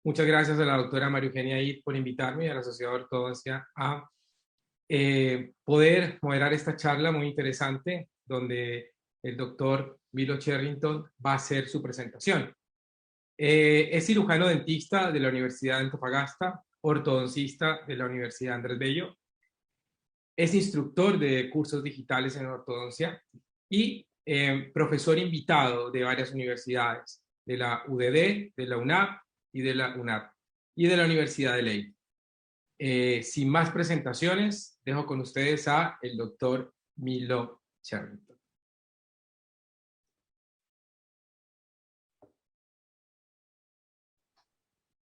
Muchas gracias a la doctora María Eugenia Id por invitarme y a la Sociedad de Ortodoncia a poder moderar esta charla muy interesante donde el doctor Milo Cherrington va a hacer su presentación. Es cirujano dentista de la Universidad de Antofagasta, ortodoncista de la Universidad Andrés Bello, es instructor de cursos digitales en ortodoncia y profesor invitado de varias universidades, de la UDD, de la UNAP y de la UNAP, y de la Universidad de Ley. Sin más presentaciones, dejo con ustedes a el doctor Milo Cherrington.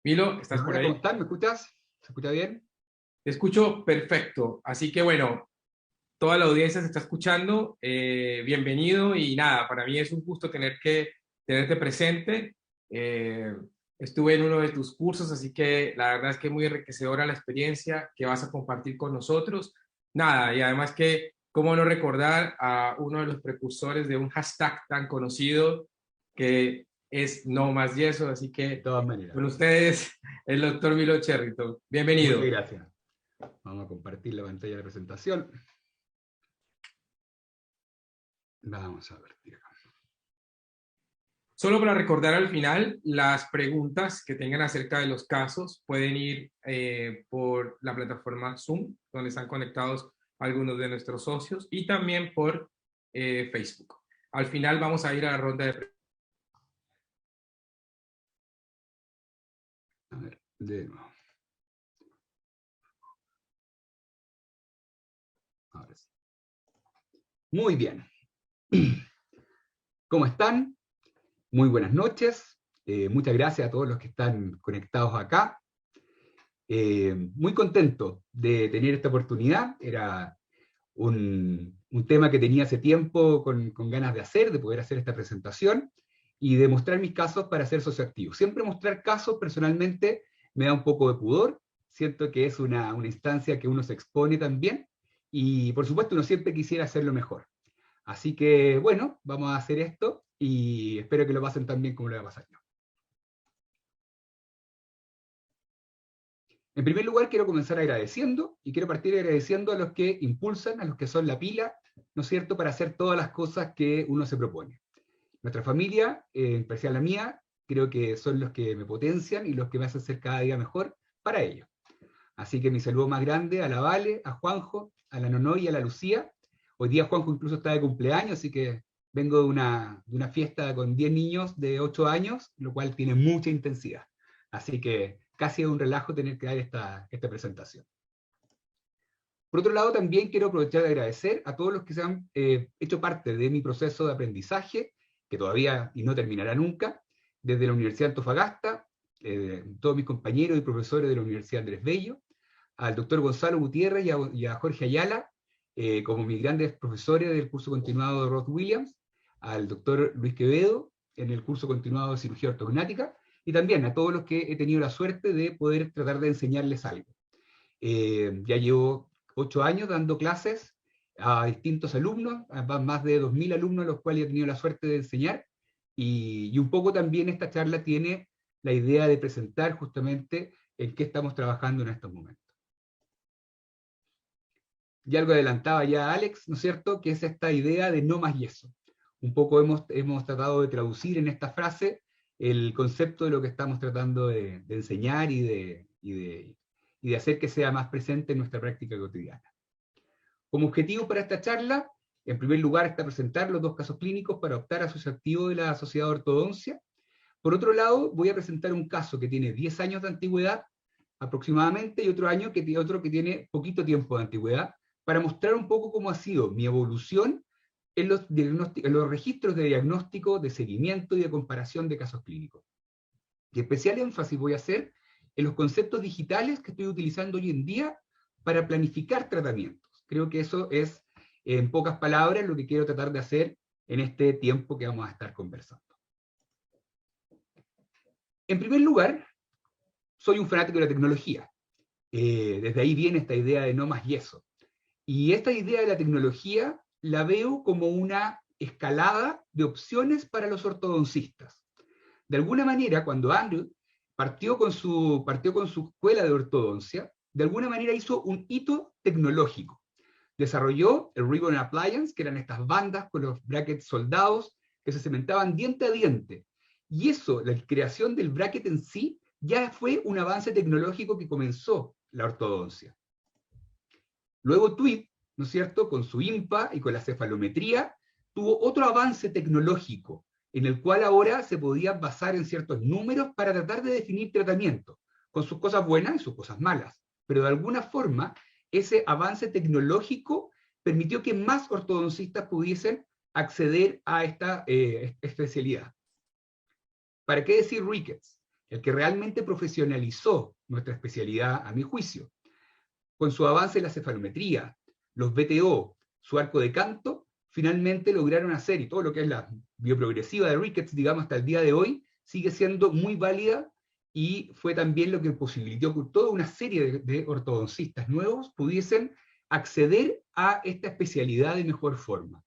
Milo, ¿estás por Hola, ¿cómo ahí? están? ¿Me escuchas? ¿Se escucha bien? Te escucho perfecto, así que bueno, toda la audiencia se está escuchando, bienvenido y nada, para mí es un gusto tenerte presente. Eh, Estuve en uno de tus cursos, así que la verdad es que es muy enriquecedora la experiencia que vas a compartir con nosotros. Nada, y además que, cómo no recordar a uno de los precursores de un hashtag tan conocido que es No Más Yeso, así De que todas maneras. con ustedes el doctor Milo Cherrington. Muchas Bienvenido. gracias. Vamos a compartir la pantalla de presentación. Vamos a ver. Solo para recordar al final, las preguntas que tengan acerca de los casos pueden ir por la plataforma Zoom, donde están conectados algunos de nuestros socios, y también por Facebook. Al final vamos a ir a la ronda de preguntas. A ver, de nuevo. Ahora sí. Muy bien. ¿Cómo están? Muy buenas noches. Muchas gracias a todos los que están conectados acá. Muy contento de tener esta oportunidad. Era un tema que tenía hace tiempo con ganas de hacer, de poder hacer esta presentación y de mostrar mis casos para ser socioactivo. Siempre mostrar casos personalmente me da un poco de pudor, siento que es una instancia que uno se expone también y por supuesto uno siempre quisiera hacerlo mejor. Así que bueno, vamos a hacer esto y espero que lo pasen tan bien como lo voy a pasar yo. En primer lugar, quiero comenzar agradeciendo, y quiero partir agradeciendo a los que impulsan, a los que son la pila, ¿no es cierto?, para hacer todas las cosas que uno se propone. Nuestra familia, en especial la mía, creo que son los que me potencian y los que me hacen ser cada día mejor para ellos. Así que mi saludo más grande a la Vale, a Juanjo, a la Nonoy y a la Lucía. Hoy día Juanjo incluso está de cumpleaños, así que vengo de una fiesta con 10 niños de 8 años, lo cual tiene mucha intensidad. Así que casi es un relajo tener que dar esta presentación. Por otro lado, también quiero aprovechar de agradecer a todos los que se han hecho parte de mi proceso de aprendizaje, que todavía y no terminará nunca, desde la Universidad de Antofagasta, todos mis compañeros y profesores de la Universidad Andrés Bello, al doctor Gonzalo Gutiérrez y a Jorge Ayala, como mis grandes profesores del curso continuado de Roth Williams, al doctor Luis Quevedo, en el curso continuado de cirugía ortognática, y también a todos los que he tenido la suerte de poder tratar de enseñarles algo. Ya llevo 8 años dando clases a distintos alumnos, a más de 2.000 alumnos a los cuales he tenido la suerte de enseñar, y un poco también esta charla tiene la idea de presentar justamente en qué estamos trabajando en estos momentos. Y algo adelantaba ya Alex, ¿no es cierto?, que es esta idea de no más yeso. Un poco hemos tratado de traducir en esta frase el concepto de lo que estamos tratando de enseñar y de hacer que sea más presente en nuestra práctica cotidiana. Como objetivo para esta charla, en primer lugar está presentar los 2 casos clínicos para optar a asociativo de la Sociedad de Ortodoncia. Por otro lado, voy a presentar un caso que tiene 10 años de antigüedad aproximadamente y otro que tiene poquito tiempo de antigüedad, para mostrar un poco cómo ha sido mi evolución en los registros de diagnóstico, de seguimiento y de comparación de casos clínicos. Y especial énfasis voy a hacer en los conceptos digitales que estoy utilizando hoy en día para planificar tratamientos. Creo que eso es, en pocas palabras, lo que quiero tratar de hacer en este tiempo que vamos a estar conversando. En primer lugar, soy un fanático de la tecnología. Desde ahí viene esta idea de no más yeso. Y esta idea de la tecnología la veo como una escalada de opciones para los ortodoncistas. De alguna manera, cuando Andrew partió con su escuela de ortodoncia, de alguna manera hizo un hito tecnológico. Desarrolló el Ribbon Appliance, que eran estas bandas con los brackets soldados que se cementaban diente a diente. Y eso, la creación del bracket en sí, ya fue un avance tecnológico que comenzó la ortodoncia. Luego Tweed, ¿no es cierto?, con su IMPA y con la cefalometría, tuvo otro avance tecnológico, en el cual ahora se podía basar en ciertos números para tratar de definir tratamientos, con sus cosas buenas y sus cosas malas. Pero de alguna forma, ese avance tecnológico permitió que más ortodoncistas pudiesen acceder a esta especialidad. ¿Para qué decir Ricketts? El que realmente profesionalizó nuestra especialidad, a mi juicio. Con su avance en la cefalometría, los BTO, su arco de canto, finalmente lograron hacer, y todo lo que es la bioprogresiva de Ricketts, digamos, hasta el día de hoy, sigue siendo muy válida, y fue también lo que posibilitó que toda una serie de ortodoncistas nuevos pudiesen acceder a esta especialidad de mejor forma.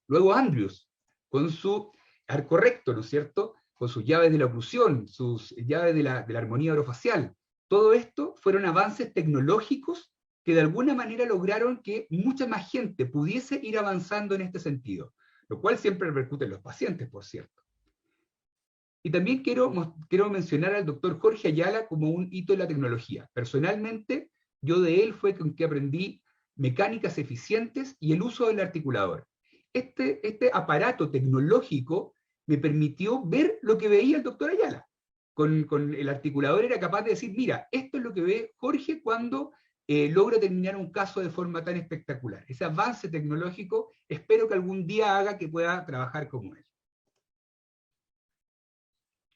Luego Andrews, con su arco recto, ¿no es cierto?, con sus llaves de la oclusión, sus llaves de la armonía orofacial. Todo esto fueron avances tecnológicos que de alguna manera lograron que mucha más gente pudiese ir avanzando en este sentido, lo cual siempre repercute en los pacientes, por cierto. Y también quiero mencionar al doctor Jorge Ayala como un hito en la tecnología. Personalmente, yo de él fue con que aprendí mecánicas eficientes y el uso del articulador. Este aparato tecnológico me permitió ver lo que veía el doctor Ayala. Con el articulador era capaz de decir, mira, esto es lo que ve Jorge cuando logra terminar un caso de forma tan espectacular. Ese avance tecnológico espero que algún día haga que pueda trabajar como él.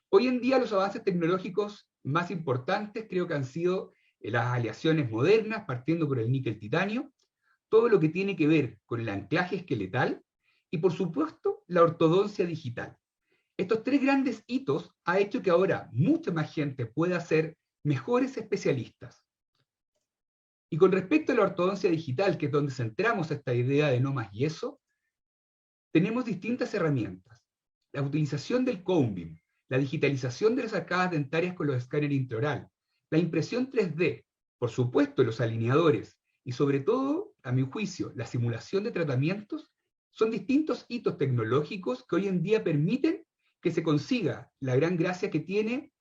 Hoy en día los avances tecnológicos más importantes creo que han sido las aleaciones modernas, partiendo por el níquel titanio, todo lo que tiene que ver con el anclaje esqueletal y por supuesto la ortodoncia digital. Estos tres grandes hitos han hecho que ahora mucha más gente pueda ser mejores especialistas. Y con respecto a la ortodoncia digital, que es donde centramos esta idea de no más yeso, tenemos distintas herramientas. La utilización del cone-beam, la digitalización de las arcadas dentarias con los escáneres intraoral, la impresión 3D, por supuesto los alineadores, y sobre todo, a mi juicio, la simulación de tratamientos, son distintos hitos tecnológicos que hoy en día permiten que se consiga la gran gracia que tiene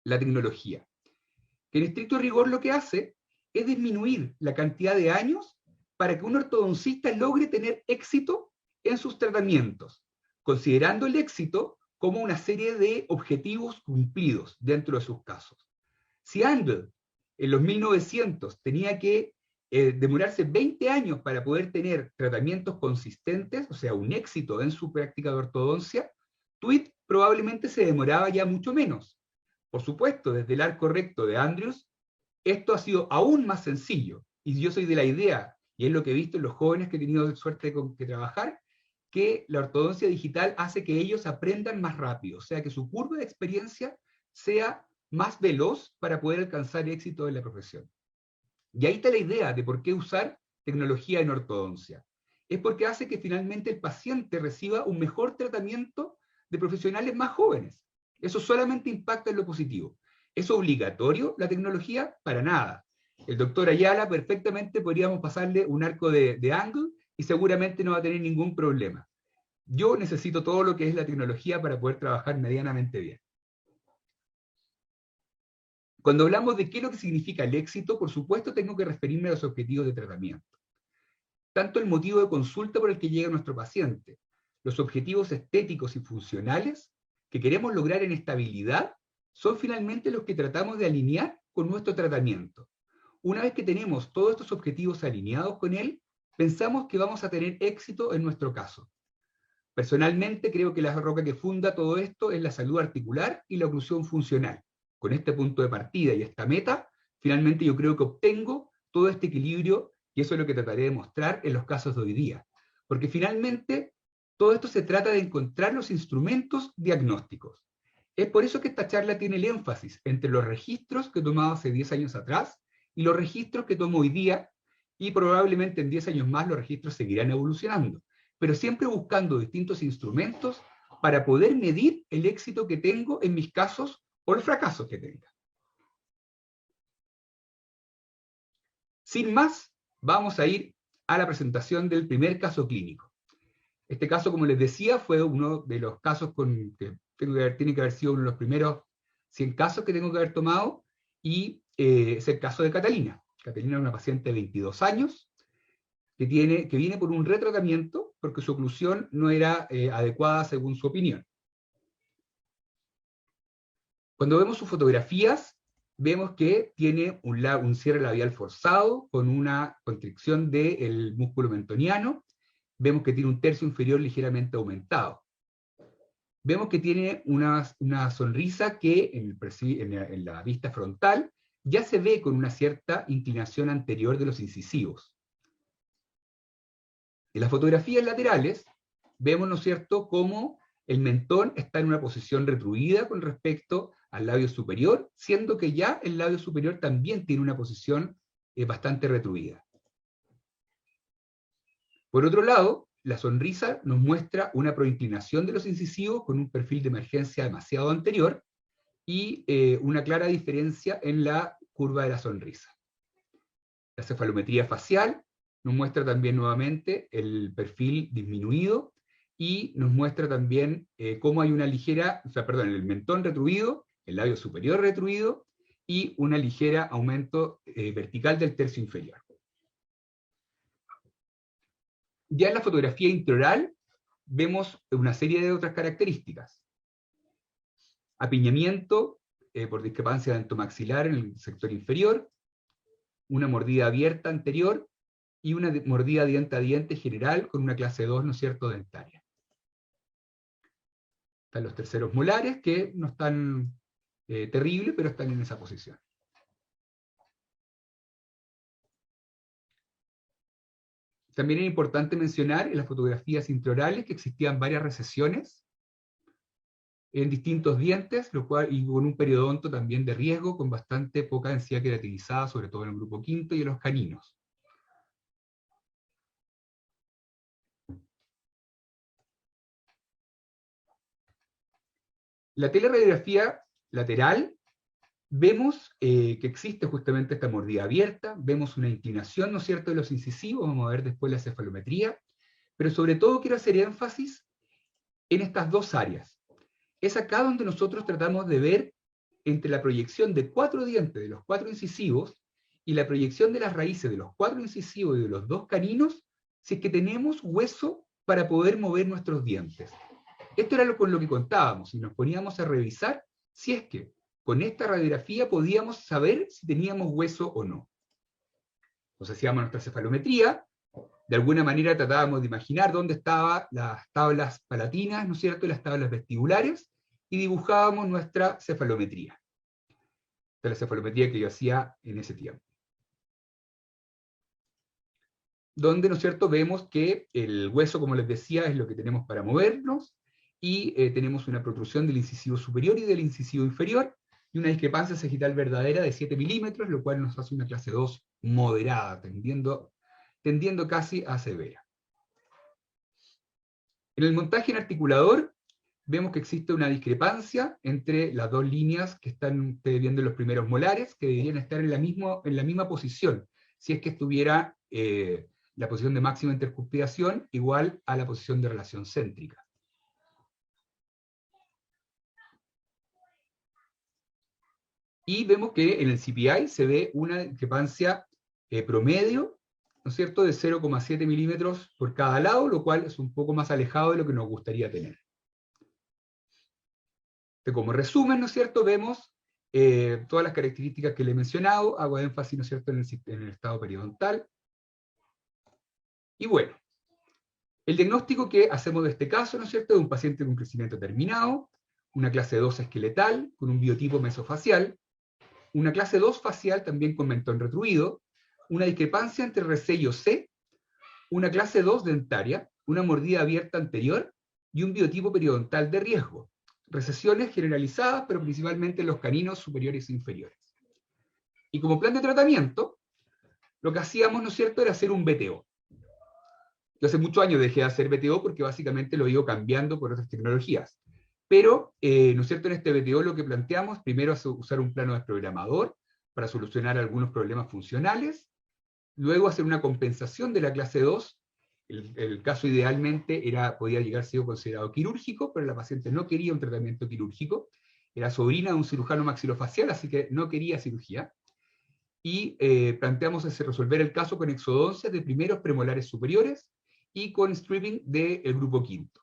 la tecnología. Que en estricto rigor lo que hace es disminuir la cantidad de años para que un ortodoncista logre tener éxito en sus tratamientos, considerando el éxito como una serie de objetivos cumplidos dentro de sus casos. Si Andel en los 1900 tenía que demorarse 20 años para poder tener tratamientos consistentes, o sea, un éxito en su práctica de ortodoncia, Tweed probablemente se demoraba ya mucho menos. Por supuesto, desde el arco recto de Andrews, esto ha sido aún más sencillo. Y yo soy de la idea, y es lo que he visto en los jóvenes que he tenido suerte de trabajar, que la ortodoncia digital hace que ellos aprendan más rápido, o sea, que su curva de experiencia sea más veloz para poder alcanzar éxito en la profesión. Y ahí está la idea de por qué usar tecnología en ortodoncia. Es porque hace que finalmente el paciente reciba un mejor tratamiento de profesionales más jóvenes. Eso solamente impacta en lo positivo. ¿Es obligatorio la tecnología? Para nada. El doctor Ayala perfectamente podríamos pasarle un arco de Angle y seguramente no va a tener ningún problema. Yo necesito todo lo que es la tecnología para poder trabajar medianamente bien. Cuando hablamos de qué es lo que significa el éxito, por supuesto tengo que referirme a los objetivos de tratamiento. Tanto el motivo de consulta por el que llega nuestro paciente, los objetivos estéticos y funcionales que queremos lograr en estabilidad, son finalmente los que tratamos de alinear con nuestro tratamiento. Una vez que tenemos todos estos objetivos alineados con él, pensamos que vamos a tener éxito en nuestro caso. Personalmente creo que la roca que funda todo esto es la salud articular y la oclusión funcional. Con este punto de partida y esta meta, finalmente yo creo que obtengo todo este equilibrio, y eso es lo que trataré de mostrar en los casos de hoy día. Porque finalmente todo esto se trata de encontrar los instrumentos diagnósticos. Es por eso que esta charla tiene el énfasis entre los registros que tomaba hace 10 años atrás y los registros que tomo hoy día, y probablemente en 10 años más los registros seguirán evolucionando, pero siempre buscando distintos instrumentos para poder medir el éxito que tengo en mis casos o los fracasos que tenga. Sin más, vamos a ir a la presentación del primer caso clínico. Este caso, como les decía, fue uno de los casos que tiene que haber sido uno de los primeros 100 casos que tengo que haber tomado, y es el caso de Catalina. Catalina es una paciente de 22 años que viene por un retratamiento porque su oclusión no era adecuada según su opinión. Cuando vemos sus fotografías, vemos que tiene un cierre labial forzado con una constricción del músculo mentoniano. Vemos que tiene un tercio inferior ligeramente aumentado. Vemos que tiene una sonrisa que en la vista frontal ya se ve con una cierta inclinación anterior de los incisivos. En las fotografías laterales vemos, ¿no es cierto?, cómo el mentón está en una posición retruida con respecto al labio superior, siendo que ya el labio superior también tiene una posición bastante retruida. Por otro lado, la sonrisa nos muestra una proinclinación de los incisivos con un perfil de emergencia demasiado anterior y una clara diferencia en la curva de la sonrisa. La cefalometría facial nos muestra también nuevamente el perfil disminuido y nos muestra también cómo hay una ligera, el mentón retruido, el labio superior retruido y una ligera aumento vertical del tercio inferior. Ya en la fotografía intraoral vemos una serie de otras características. Apiñamiento por discrepancia dentomaxilar en el sector inferior, una mordida abierta anterior y una mordida diente a diente general con una clase 2, ¿no es cierto?, dentaria. Están los terceros molares, que no están terribles, pero están en esa posición. También es importante mencionar en las fotografías intraorales que existían varias recesiones en distintos dientes, y con un periodonto también de riesgo, con bastante poca densidad queratinizada, sobre todo en el grupo quinto y en los caninos. La teleradiografía lateral, vemos que existe justamente esta mordida abierta, vemos una inclinación, ¿no es cierto?, de los incisivos, vamos a ver después la cefalometría, pero sobre todo quiero hacer énfasis en estas dos áreas. Es acá donde nosotros tratamos de ver entre la proyección de 4 dientes de los 4 incisivos y la proyección de las raíces de los 4 incisivos y de los 2 caninos, si es que tenemos hueso para poder mover nuestros dientes. Esto era con lo que contábamos, y nos poníamos a revisar si es que con esta radiografía podíamos saber si teníamos hueso o no. Entonces hacíamos nuestra cefalometría, de alguna manera tratábamos de imaginar dónde estaban las tablas palatinas, ¿no es cierto?, y las tablas vestibulares, y dibujábamos nuestra cefalometría. Esta es la cefalometría que yo hacía en ese tiempo. Donde, ¿no es cierto?, vemos que el hueso, como les decía, es lo que tenemos para movernos, y tenemos una protrusión del incisivo superior y del incisivo inferior, y una discrepancia sagital verdadera de 7 milímetros, lo cual nos hace una clase 2 moderada, tendiendo casi a severa. En el montaje en articulador, vemos que existe una discrepancia entre las dos líneas que están ustedes viendo en los primeros molares, que deberían estar en la misma posición, si es que estuviera la posición de máxima intercuspidación igual a la posición de relación céntrica. Y vemos que en el CPI se ve una discrepancia promedio, ¿no es cierto?, de 0,7 milímetros por cada lado, lo cual es un poco más alejado de lo que nos gustaría tener. Como resumen, ¿no es cierto?, vemos todas las características que le he mencionado, hago énfasis, ¿no es cierto?, en el estado periodontal. Y bueno, el diagnóstico que hacemos de este caso, ¿no es cierto?, de un paciente con crecimiento terminado, una clase 2 esqueletal, con un biotipo mesofacial, una clase 2 facial también con mentón retruido, una discrepancia entre resello C, una clase 2 dentaria, una mordida abierta anterior y un biotipo periodontal de riesgo. Recesiones generalizadas, pero principalmente en los caninos superiores e inferiores. Y como plan de tratamiento, lo que hacíamos, ¿no es cierto?, era hacer un BTO. Yo hace muchos años dejé de hacer BTO porque básicamente lo he ido cambiando por otras tecnologías. Pero, ¿no es cierto?, en este BTO lo que planteamos, primero es usar un plano desprogramador para solucionar algunos problemas funcionales, luego hacer una compensación de la clase 2, el caso idealmente podía llegar a ser considerado quirúrgico, pero la paciente no quería un tratamiento quirúrgico, era sobrina de un cirujano maxilofacial, así que no quería cirugía, y planteamos resolver el caso con exodoncias de primeros premolares superiores y con stripping del grupo quinto.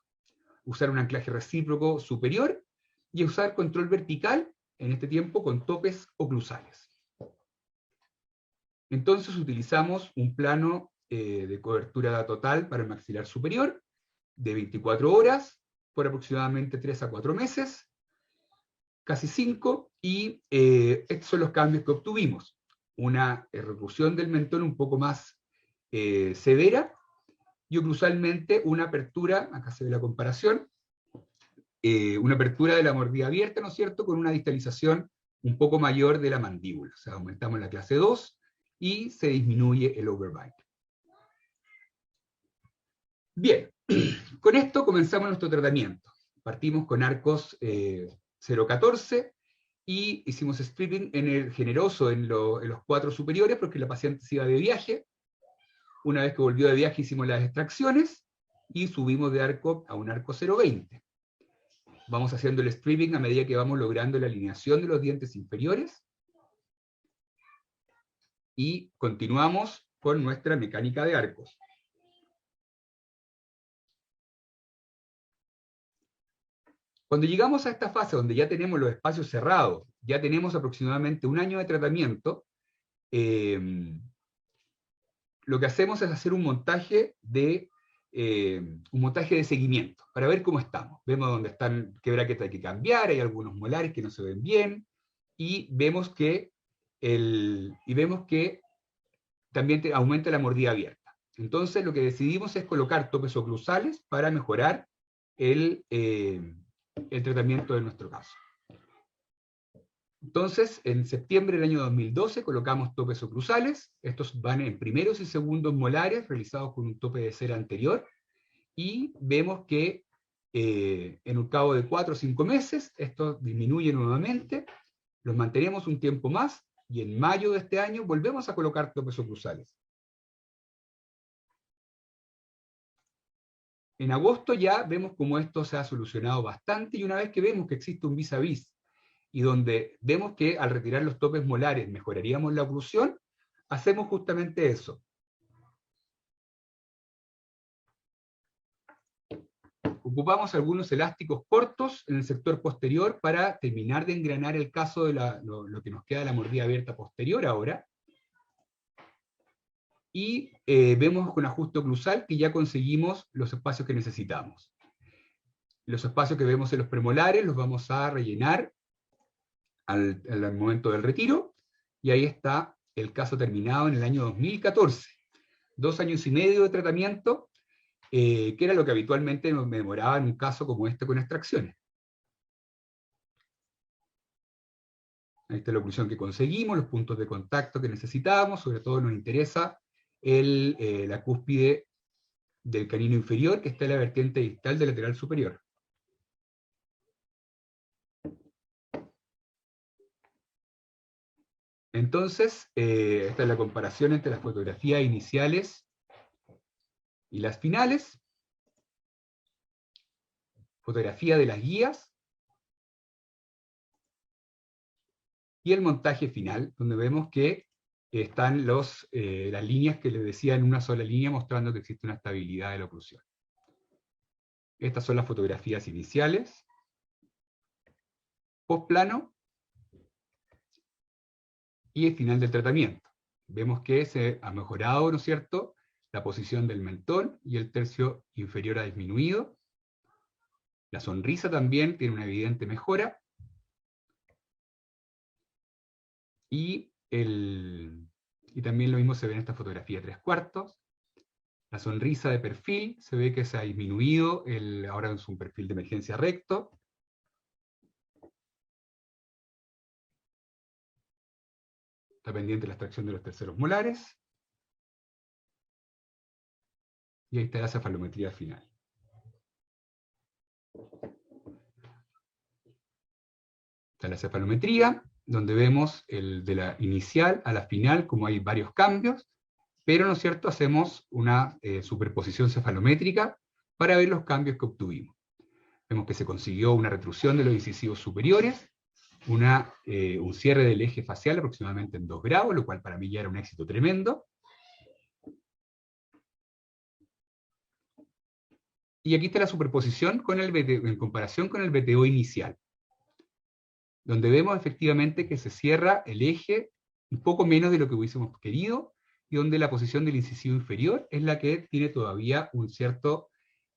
Usar un anclaje recíproco superior y usar control vertical, en este tiempo, con topes oclusales. Entonces utilizamos un plano de cobertura total para el maxilar superior de 24 horas por aproximadamente 3 a 4 meses, casi 5, y estos son los cambios que obtuvimos. Una reclusión del mentón un poco más severa y oclusalmente una apertura, acá se ve la comparación, una apertura de la mordida abierta, ¿no es cierto?, con una distalización un poco mayor de la mandíbula. O sea, aumentamos la clase 2 y se disminuye el overbite. Bien, con esto comenzamos nuestro tratamiento. Partimos con arcos 0,14 y hicimos stripping en el generoso en los 4 superiores porque la paciente se iba de viaje. Una vez que volvió de viaje hicimos las extracciones y subimos de arco a un arco 0,20. Vamos haciendo el stripping a medida que vamos logrando la alineación de los dientes inferiores y continuamos con nuestra mecánica de arcos. Cuando llegamos a esta fase donde ya tenemos los espacios cerrados, ya tenemos aproximadamente un año de tratamiento, lo que hacemos es hacer un montaje de seguimiento para ver cómo estamos. Vemos dónde están, qué bracket hay que cambiar, hay algunos molares que no se ven bien, y vemos que también aumenta la mordida abierta. Entonces lo que decidimos es colocar topes oclusales para mejorar el tratamiento de nuestro caso. Entonces, en septiembre del año 2012 colocamos topes oclusales. Estos van en primeros y segundos molares realizados con un tope de cera anterior, y vemos que en un cabo de 4 o 5 meses estos disminuyen nuevamente, los mantenemos un tiempo más, y en mayo de este año volvemos a colocar topes oclusales. En agosto ya vemos cómo esto se ha solucionado bastante, y una vez que vemos que existe un vis a vis, y donde vemos que al retirar los topes molares mejoraríamos la oclusión, hacemos justamente eso. Ocupamos algunos elásticos cortos en el sector posterior para terminar de engranar el caso de lo que nos queda de la mordida abierta posterior ahora. Y vemos con ajuste oclusal que ya conseguimos los espacios que necesitamos. Los espacios que vemos en los premolares los vamos a rellenar al momento del retiro, y ahí está el caso terminado en el año 2014. 2 años y medio de tratamiento, que era lo que habitualmente me demoraba en un caso como este con extracciones. Ahí está la oclusión que conseguimos, los puntos de contacto que necesitábamos. Sobre todo nos interesa la cúspide del canino inferior, que está en la vertiente distal del lateral superior. Entonces, esta es la comparación entre las fotografías iniciales y las finales. Fotografía de las guías. Y el montaje final, donde vemos que están las líneas que les decía en una sola línea, mostrando que existe una estabilidad de la oclusión. Estas son las fotografías iniciales. Postplano. Y el final del tratamiento. Vemos que se ha mejorado, ¿no es cierto?, la posición del mentón, y el tercio inferior ha disminuido. La sonrisa también tiene una evidente mejora. Y también lo mismo se ve en esta fotografía 3/4. La sonrisa de perfil, se ve que se ha disminuido, ahora es un perfil de emergencia recto. Está pendiente la extracción de los terceros molares. Y ahí está la cefalometría final. Está la cefalometría, donde vemos el de la inicial a la final, como hay varios cambios, pero, ¿no es cierto?, hacemos una superposición cefalométrica para ver los cambios que obtuvimos. Vemos que se consiguió una retrusión de los incisivos superiores, un cierre del eje facial aproximadamente en 2 grados, lo cual para mí ya era un éxito tremendo. Y aquí está la superposición con el BTO, en comparación con el BTO inicial, donde vemos efectivamente que se cierra el eje un poco menos de lo que hubiésemos querido, y donde la posición del incisivo inferior es la que tiene todavía una cierta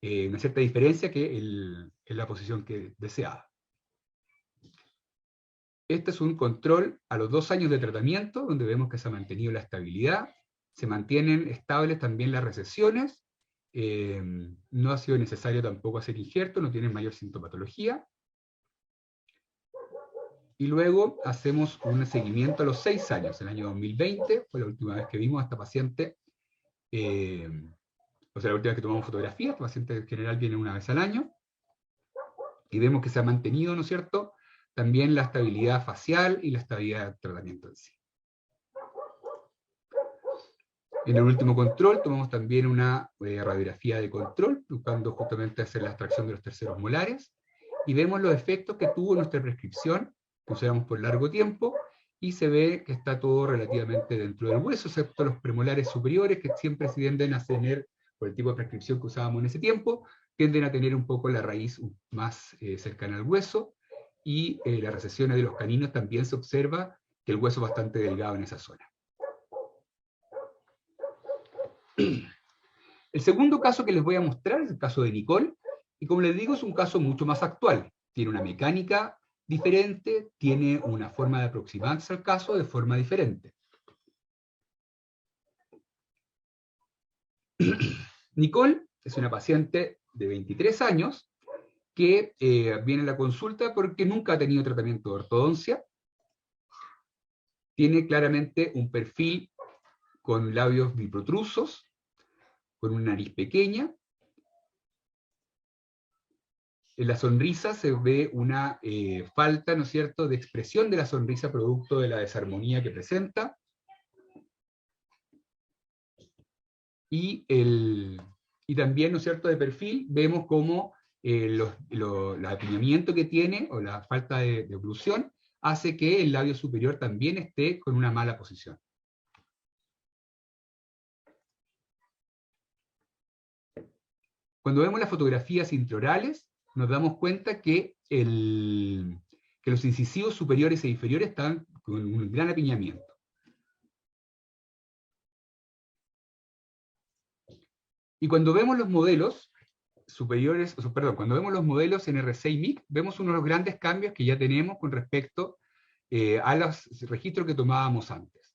diferencia que en la posición que deseaba. Este es un control a los 2 años de tratamiento, donde vemos que se ha mantenido la estabilidad, se mantienen estables también las recesiones, no ha sido necesario tampoco hacer injerto, no tienen mayor sintomatología. Y luego hacemos un seguimiento a los 6 años. En el año 2020 fue la última vez que vimos a esta paciente, o sea, la última vez que tomamos fotografías. Esta paciente en general viene una vez al año, y vemos que se ha mantenido, ¿no es cierto?, también la estabilidad facial y la estabilidad del tratamiento en sí. En el último control tomamos también una radiografía de control, buscando justamente hacer la extracción de los terceros molares, y vemos los efectos que tuvo nuestra prescripción, que usamos por largo tiempo, y se ve que está todo relativamente dentro del hueso, excepto los premolares superiores, que siempre se tienden a tener, por el tipo de prescripción que usábamos en ese tiempo, tienden a tener un poco la raíz más cercana al hueso, y las recesiones de los caninos también se observa que el hueso es bastante delgado en esa zona. El segundo caso que les voy a mostrar es el caso de Nicole, y como les digo, es un caso mucho más actual. Tiene una mecánica diferente, tiene una forma de aproximarse al caso de forma diferente. Nicole es una paciente de 23 años que viene a la consulta porque nunca ha tenido tratamiento de ortodoncia. Tiene claramente un perfil con labios biprotrusos, con una nariz pequeña. En la sonrisa se ve una falta, ¿no es cierto?, de expresión de la sonrisa producto de la desarmonía que presenta. Y también, ¿no es cierto?, de perfil, vemos cómo el apiñamiento que tiene, o la falta de oclusión, hace que el labio superior también esté con una mala posición. Cuando vemos las fotografías intraorales, nos damos cuenta que los incisivos superiores e inferiores están con un gran apiñamiento. Y cuando vemos los modelos superiores, cuando vemos los modelos en R6-MIC, vemos uno de los grandes cambios que ya tenemos con respecto a los registros que tomábamos antes.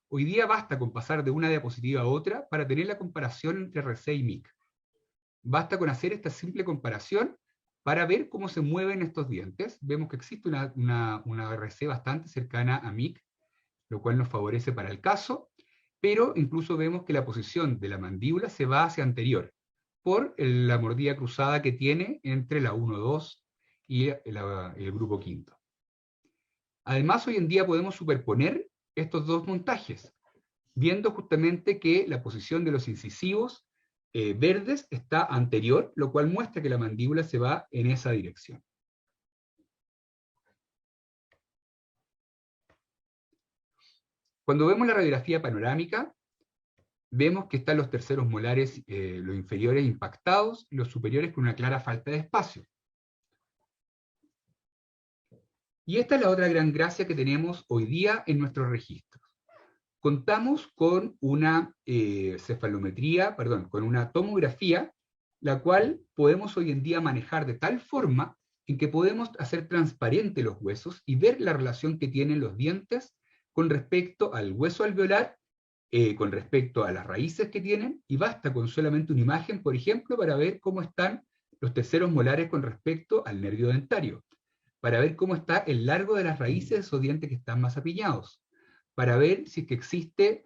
Hoy día basta con pasar de una diapositiva a otra para tener la comparación entre R6 y MIC. Basta con hacer esta simple comparación para ver cómo se mueven estos dientes. Vemos que existe una RC bastante cercana a MIC, lo cual nos favorece para el caso, pero incluso vemos que la posición de la mandíbula se va hacia anterior, por la mordida cruzada que tiene entre la 1-2 y el grupo quinto. Además, hoy en día podemos superponer estos dos montajes, viendo justamente que la posición de los incisivos verdes está anterior, lo cual muestra que la mandíbula se va en esa dirección. Cuando vemos la radiografía panorámica, vemos que están los terceros molares, los inferiores impactados, y los superiores con una clara falta de espacio. Y esta es la otra gran gracia que tenemos hoy día en nuestros registros. Contamos con una con una tomografía, la cual podemos hoy en día manejar de tal forma en que podemos hacer transparente los huesos y ver la relación que tienen los dientes con respecto al hueso alveolar, con respecto a las raíces que tienen, y basta con solamente una imagen, por ejemplo, para ver cómo están los terceros molares con respecto al nervio dentario, para ver cómo está el largo de las raíces de esos dientes que están más apiñados, para ver si es que existe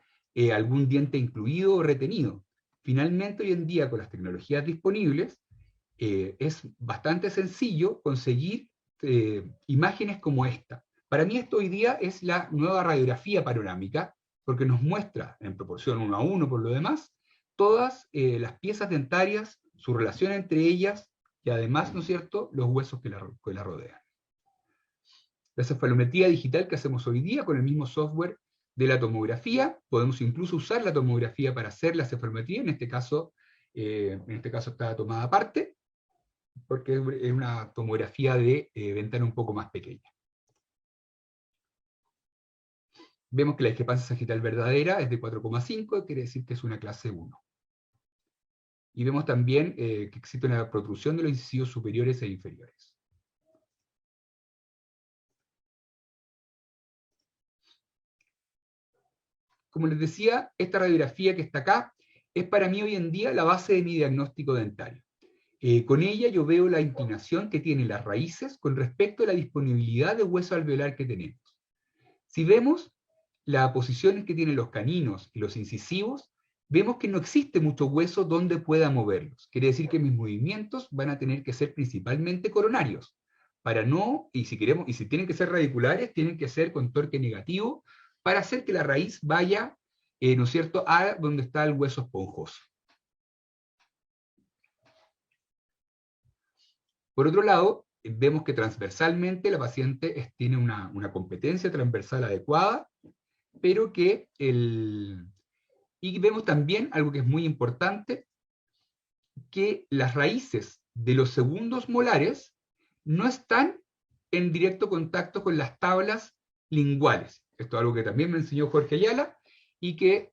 algún diente incluido o retenido. Finalmente, hoy en día, con las tecnologías disponibles, es bastante sencillo conseguir imágenes como esta. Para mí esto hoy día es la nueva radiografía panorámica, porque nos muestra, en proporción 1:1 por lo demás, todas las piezas dentarias, su relación entre ellas, y además, ¿no es cierto?, los huesos que la rodean. La cefalometría digital que hacemos hoy día con el mismo software de la tomografía, podemos incluso usar la tomografía para hacer la cefalometría, en este caso está tomada aparte, porque es una tomografía de ventana un poco más pequeña. Vemos que la discrepancia sagital verdadera es de 4,5, quiere decir que es una clase 1. Y vemos también que existe una protrusión de los incisivos superiores e inferiores. Como les decía, esta radiografía que está acá es para mí hoy en día la base de mi diagnóstico dentario. Con ella yo veo la inclinación que tienen las raíces con respecto a la disponibilidad de hueso alveolar que tenemos. Si vemos las posiciones que tienen los caninos y los incisivos, vemos que no existe mucho hueso donde pueda moverlos. Quiere decir que mis movimientos van a tener que ser principalmente coronarios. Y si tienen que ser radiculares, tienen que ser con torque negativo para hacer que la raíz vaya, ¿no es cierto?, a donde está el hueso esponjoso. Por otro lado, vemos que transversalmente la paciente tiene una competencia transversal adecuada, pero que y vemos también algo que es muy importante, que las raíces de los segundos molares no están en directo contacto con las tablas linguales. Esto es algo que también me enseñó Jorge Ayala, y que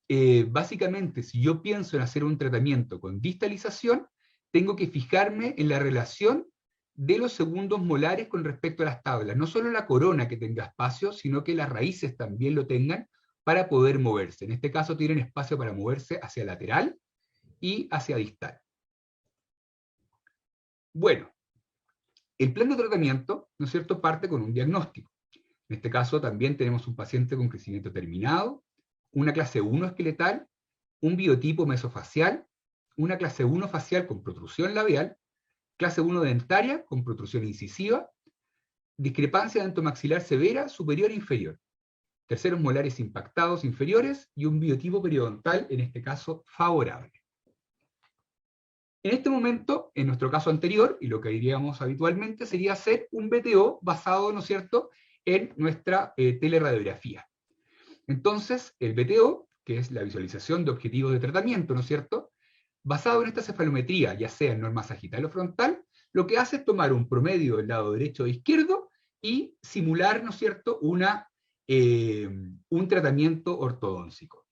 básicamente si yo pienso en hacer un tratamiento con distalización, tengo que fijarme en la relación de los segundos molares con respecto a las tablas. No solo la corona que tenga espacio, sino que las raíces también lo tengan para poder moverse. En este caso tienen espacio para moverse hacia lateral y hacia distal. Bueno, el plan de tratamiento, ¿no es cierto?, parte con un diagnóstico. En este caso también tenemos un paciente con crecimiento terminado, una clase 1 esqueletal, un biotipo mesofacial, una clase 1 facial con protrusión labial, clase 1 dentaria con protrusión incisiva, discrepancia dentomaxilar severa superior e inferior, terceros molares impactados inferiores y un biotipo periodontal, en este caso, favorable. En este momento, en nuestro caso anterior, y lo que diríamos habitualmente, sería hacer un BTO basado, ¿no es cierto?, en nuestra teleradiografía. Entonces, el BTO, que es la visualización de objetivos de tratamiento, ¿no es cierto?, basado en esta cefalometría, ya sea en norma sagital o frontal, lo que hace es tomar un promedio del lado derecho e izquierdo y simular, ¿no es cierto?, un tratamiento ortodóntico.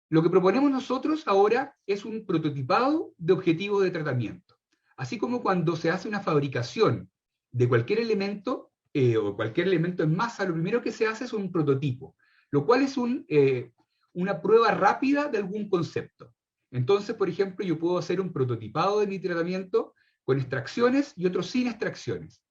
Lo que proponemos nosotros ahora es un prototipado de objetivos de tratamiento. Así como cuando se hace una fabricación de cualquier elemento, o cualquier elemento en masa, lo primero que se hace es un prototipo, lo cual es una prueba rápida de algún concepto. Entonces, por ejemplo, yo puedo hacer un prototipado de mi tratamiento con extracciones y otro sin extracciones,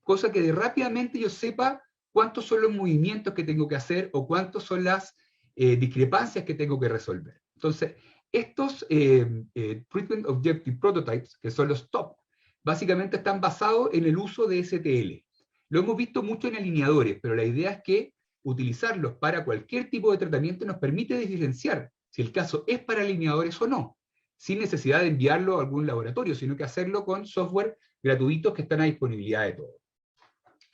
cosa que rápidamente yo sepa cuántos son los movimientos que tengo que hacer o cuántos son las discrepancias que tengo que resolver. Entonces, estos Treatment Objective Prototypes, que son los TOP, básicamente están basados en el uso de STL. Lo hemos visto mucho en alineadores, pero la idea es que utilizarlos para cualquier tipo de tratamiento nos permite diferenciar si el caso es para alineadores o no, sin necesidad de enviarlo a algún laboratorio, sino que hacerlo con software gratuitos que están a disponibilidad de todos.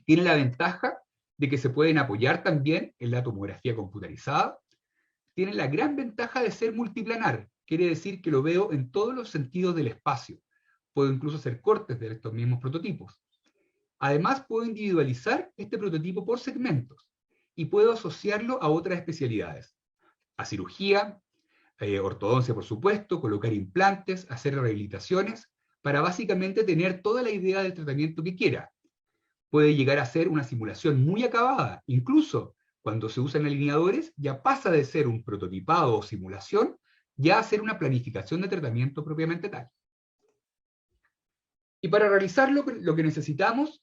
Tiene la ventaja de que se pueden apoyar también en la tomografía computarizada. Tiene la gran ventaja de ser multiplanar, quiere decir que lo veo en todos los sentidos del espacio. Puedo incluso hacer cortes de estos mismos prototipos. Además, puedo individualizar este prototipo por segmentos y puedo asociarlo a otras especialidades. A cirugía, ortodoncia por supuesto, colocar implantes, hacer rehabilitaciones, para básicamente tener toda la idea del tratamiento que quiera. Puede llegar a ser una simulación muy acabada, incluso cuando se usan alineadores, ya pasa de ser un prototipado o simulación, ya a ser una planificación de tratamiento propiamente tal. Y para realizarlo, lo que necesitamos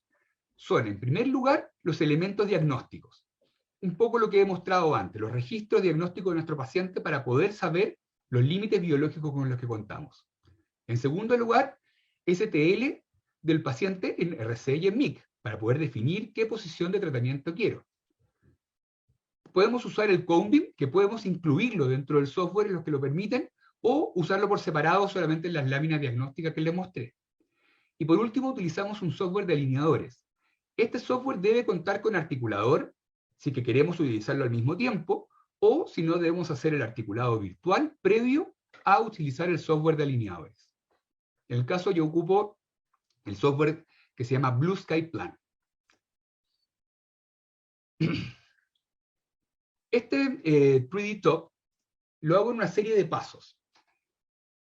son, en primer lugar, los elementos diagnósticos. Un poco lo que he mostrado antes, los registros diagnósticos de nuestro paciente para poder saber los límites biológicos con los que contamos. En segundo lugar, STL del paciente en RCE y en MIC, para poder definir qué posición de tratamiento quiero. Podemos usar el Cone-Beam, que podemos incluirlo dentro del software en los que lo permiten, o usarlo por separado solamente en las láminas diagnósticas que les mostré. Y por último, utilizamos un software de alineadores. Este software debe contar con articulador, si que queremos utilizarlo al mismo tiempo, o si no, debemos hacer el articulado virtual previo a utilizar el software de alineadores. En el caso yo ocupo el software que se llama Blue Sky Plan. Este 3D Top lo hago en una serie de pasos.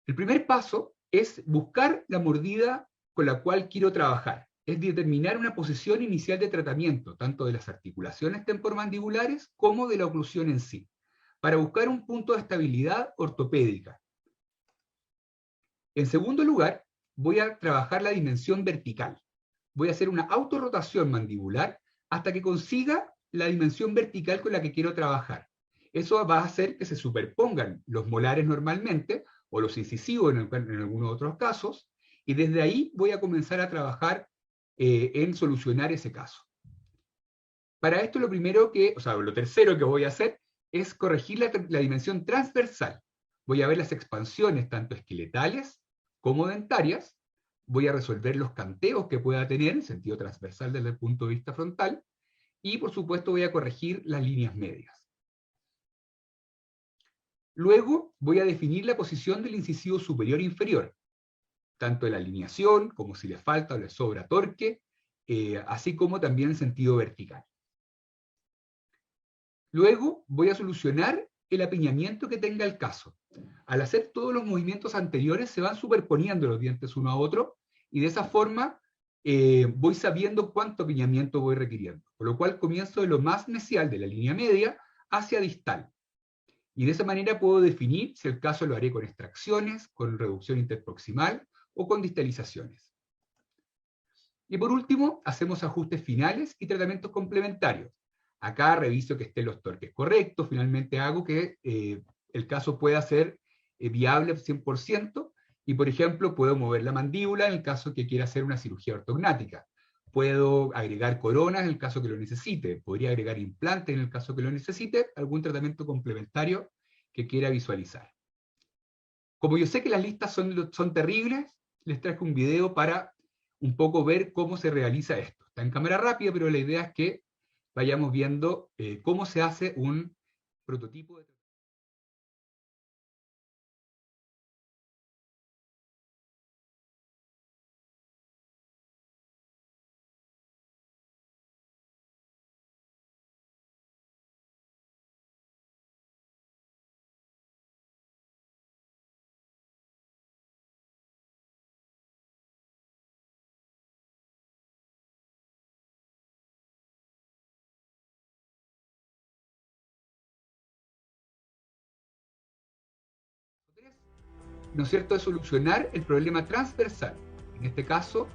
El primer paso es buscar la mordida con la cual quiero trabajar. Es determinar una posición inicial de tratamiento, tanto de las articulaciones temporomandibulares como de la oclusión en sí, para buscar un punto de estabilidad ortopédica. En segundo lugar, voy a trabajar la dimensión vertical. Voy a hacer una autorrotación mandibular hasta que consiga la dimensión vertical con la que quiero trabajar. Eso va a hacer que se superpongan los molares normalmente, o los incisivos en algunos otros casos, y desde ahí voy a comenzar a trabajar en solucionar ese caso. Para esto lo tercero que voy a hacer es corregir la dimensión transversal. Voy a ver las expansiones tanto esqueletales como dentarias, voy a resolver los canteos que pueda tener en sentido transversal desde el punto de vista frontal, y por supuesto voy a corregir las líneas medias. Luego voy a definir la posición del incisivo superior e inferior, tanto en la alineación como si le falta o le sobra torque, así como también en sentido vertical. Luego voy a solucionar el apiñamiento que tenga el caso. Al hacer todos los movimientos anteriores se van superponiendo los dientes uno a otro, y de esa forma voy sabiendo cuánto apiñamiento voy requiriendo, por lo cual comienzo de lo más mesial de la línea media hacia distal. Y de esa manera puedo definir si el caso lo haré con extracciones, con reducción interproximal o con distalizaciones. Y por último, hacemos ajustes finales y tratamientos complementarios. Acá reviso que estén los torques correctos, finalmente hago que el caso pueda ser viable al 100%, y por ejemplo puedo mover la mandíbula en el caso que quiera hacer una cirugía ortognática. Puedo agregar coronas en el caso que lo necesite, podría agregar implantes en el caso que lo necesite, algún tratamiento complementario que quiera visualizar. Como yo sé que las listas son terribles, les traje un video para un poco ver cómo se realiza esto. Está en cámara rápida, pero la idea es que vayamos viendo cómo se hace un prototipo de... ¿No es cierto?, de solucionar el problema transversal. En este caso,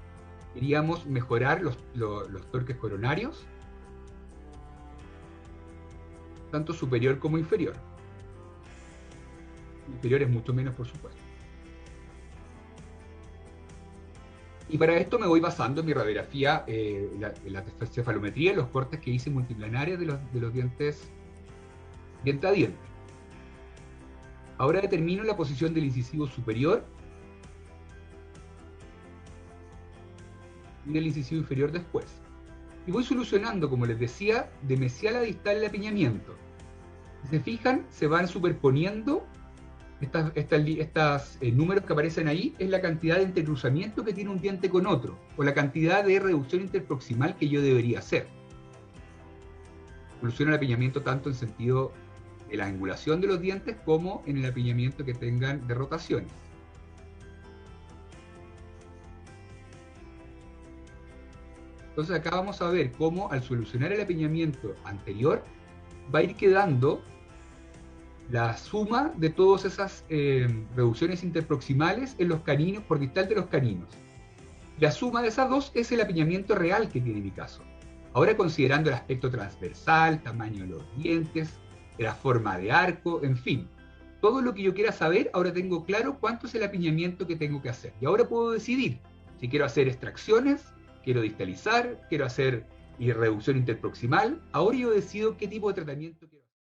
queríamos mejorar los torques coronarios, tanto superior como inferior. Inferior es mucho menos, por supuesto. Y para esto me voy basando en mi radiografía, la cefalometría, los cortes que hice multiplanarios de los dientes diente a diente. Ahora determino la posición del incisivo superior y del incisivo inferior después. Y voy solucionando, como les decía, de mesial a distal el apiñamiento. Si se fijan, se van superponiendo estos números que aparecen ahí, es la cantidad de entrecruzamiento que tiene un diente con otro, o la cantidad de reducción interproximal que yo debería hacer. Soluciona el apiñamiento tanto en sentido de la angulación de los dientes como en el apiñamiento que tengan de rotaciones. Entonces acá vamos a ver cómo al solucionar el apiñamiento anterior va a ir quedando la suma de todas esas reducciones interproximales en los caninos, por distal de los caninos. La suma de esas dos es el apiñamiento real que tiene mi caso. Ahora considerando el aspecto transversal, tamaño de los dientes, la forma de arco, en fin. Todo lo que yo quiera saber, ahora tengo claro cuánto es el apiñamiento que tengo que hacer. Y ahora puedo decidir Si quiero hacer extracciones, quiero distalizar, quiero hacer reducción interproximal, ahora yo decido qué tipo de tratamiento quiero hacer.